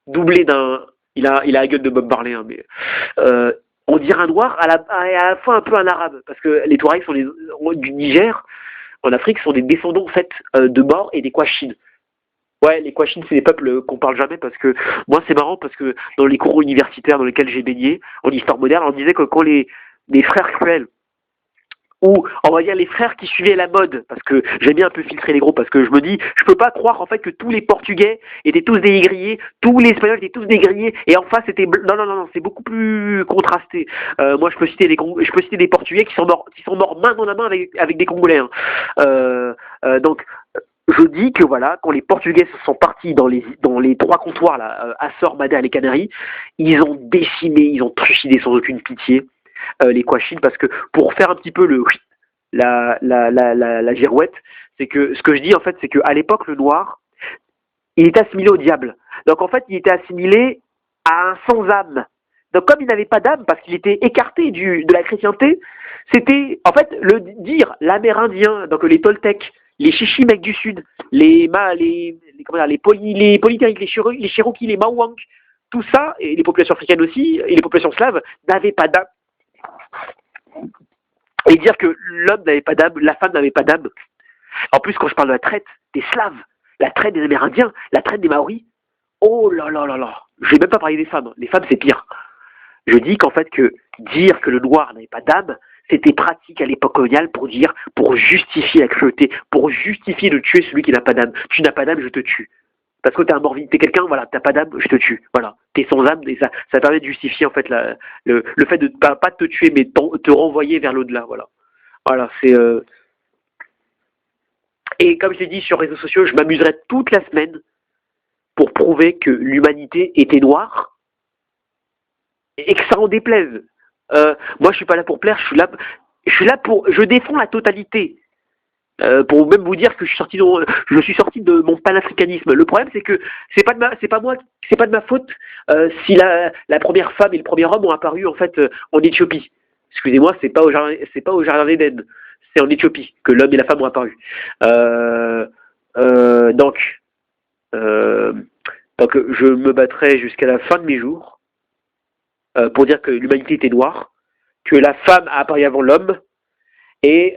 A: doublé d'un. Il a la gueule de Bob Marley, hein, mais on dirait un noir à la fois un peu un arabe, parce que les Touaregs sont du Niger, en Afrique, sont des descendants en fait de morts et des Kouachines. Ouais, les Kouachines, c'est des peuples qu'on parle jamais parce que moi, c'est marrant parce que dans les cours universitaires dans lesquels j'ai baigné en histoire moderne, on disait que quand les frères cruels ou on va dire les frères qui suivaient la mode, parce que j'aime bien un peu filtrer les groupes, parce que je me dis, je peux pas croire en fait que tous les Portugais étaient tous des négriers, tous les Espagnols étaient tous négriers, et en face c'était non, c'est beaucoup plus contrasté. Moi je peux citer des Portugais qui sont morts main dans la main avec des Congolais. Hein. Donc je dis que voilà, quand les Portugais sont partis dans les trois comptoirs là, Açores, Madère et les Canaries, ils ont décimé, ils ont trucidé sans aucune pitié les Kouachines, parce que pour faire un petit peu la girouette, c'est que ce que je dis en fait, c'est qu'à l'époque le noir, il était assimilé au diable. Donc en fait, il était assimilé à un sans âme. Donc comme il n'avait pas d'âme, parce qu'il était écarté de la chrétienté, c'était en fait le dire l'Amérindien, donc les Toltecs, les Chichimecs du Sud, les Polytériques, les Cherokees, les Maouanks, tout ça, et les populations africaines aussi, et les populations slaves, n'avaient pas d'âme. Et dire que l'homme n'avait pas d'âme, la femme n'avait pas d'âme. En plus, quand je parle de la traite des Slaves, la traite des Amérindiens, la traite des Maoris, oh là, je vais même pas parler des femmes. Les femmes, c'est pire. Je dis qu'en fait, dire que le noir n'avait pas d'âme, c'était pratique à l'époque coloniale pour justifier la cruauté, pour justifier de tuer celui qui n'a pas d'âme. Tu n'as pas d'âme, je te tue. Parce que t'es un mort-vivant, t'es quelqu'un, voilà, t'as pas d'âme, je te tue. Voilà, t'es sans âme, et ça permet de justifier en fait le fait de pas te tuer, mais te renvoyer vers l'au-delà. Voilà, c'est. Et comme je l'ai dit sur les réseaux sociaux, je m'amuserai toute la semaine pour prouver que l'humanité était noire et que ça en déplaise. Moi, je suis pas là pour plaire, je défends la totalité. Pour même vous dire que je suis sorti de mon panafricanisme. Le problème, c'est que c'est pas de ma faute si la première femme et le premier homme ont apparu en fait en Éthiopie. Excusez-moi, c'est pas au jardin d'Éden, c'est en Éthiopie que l'homme et la femme ont apparu. Donc, je me battrai jusqu'à la fin de mes jours pour dire que l'humanité était noire, que la femme a apparu avant l'homme. Et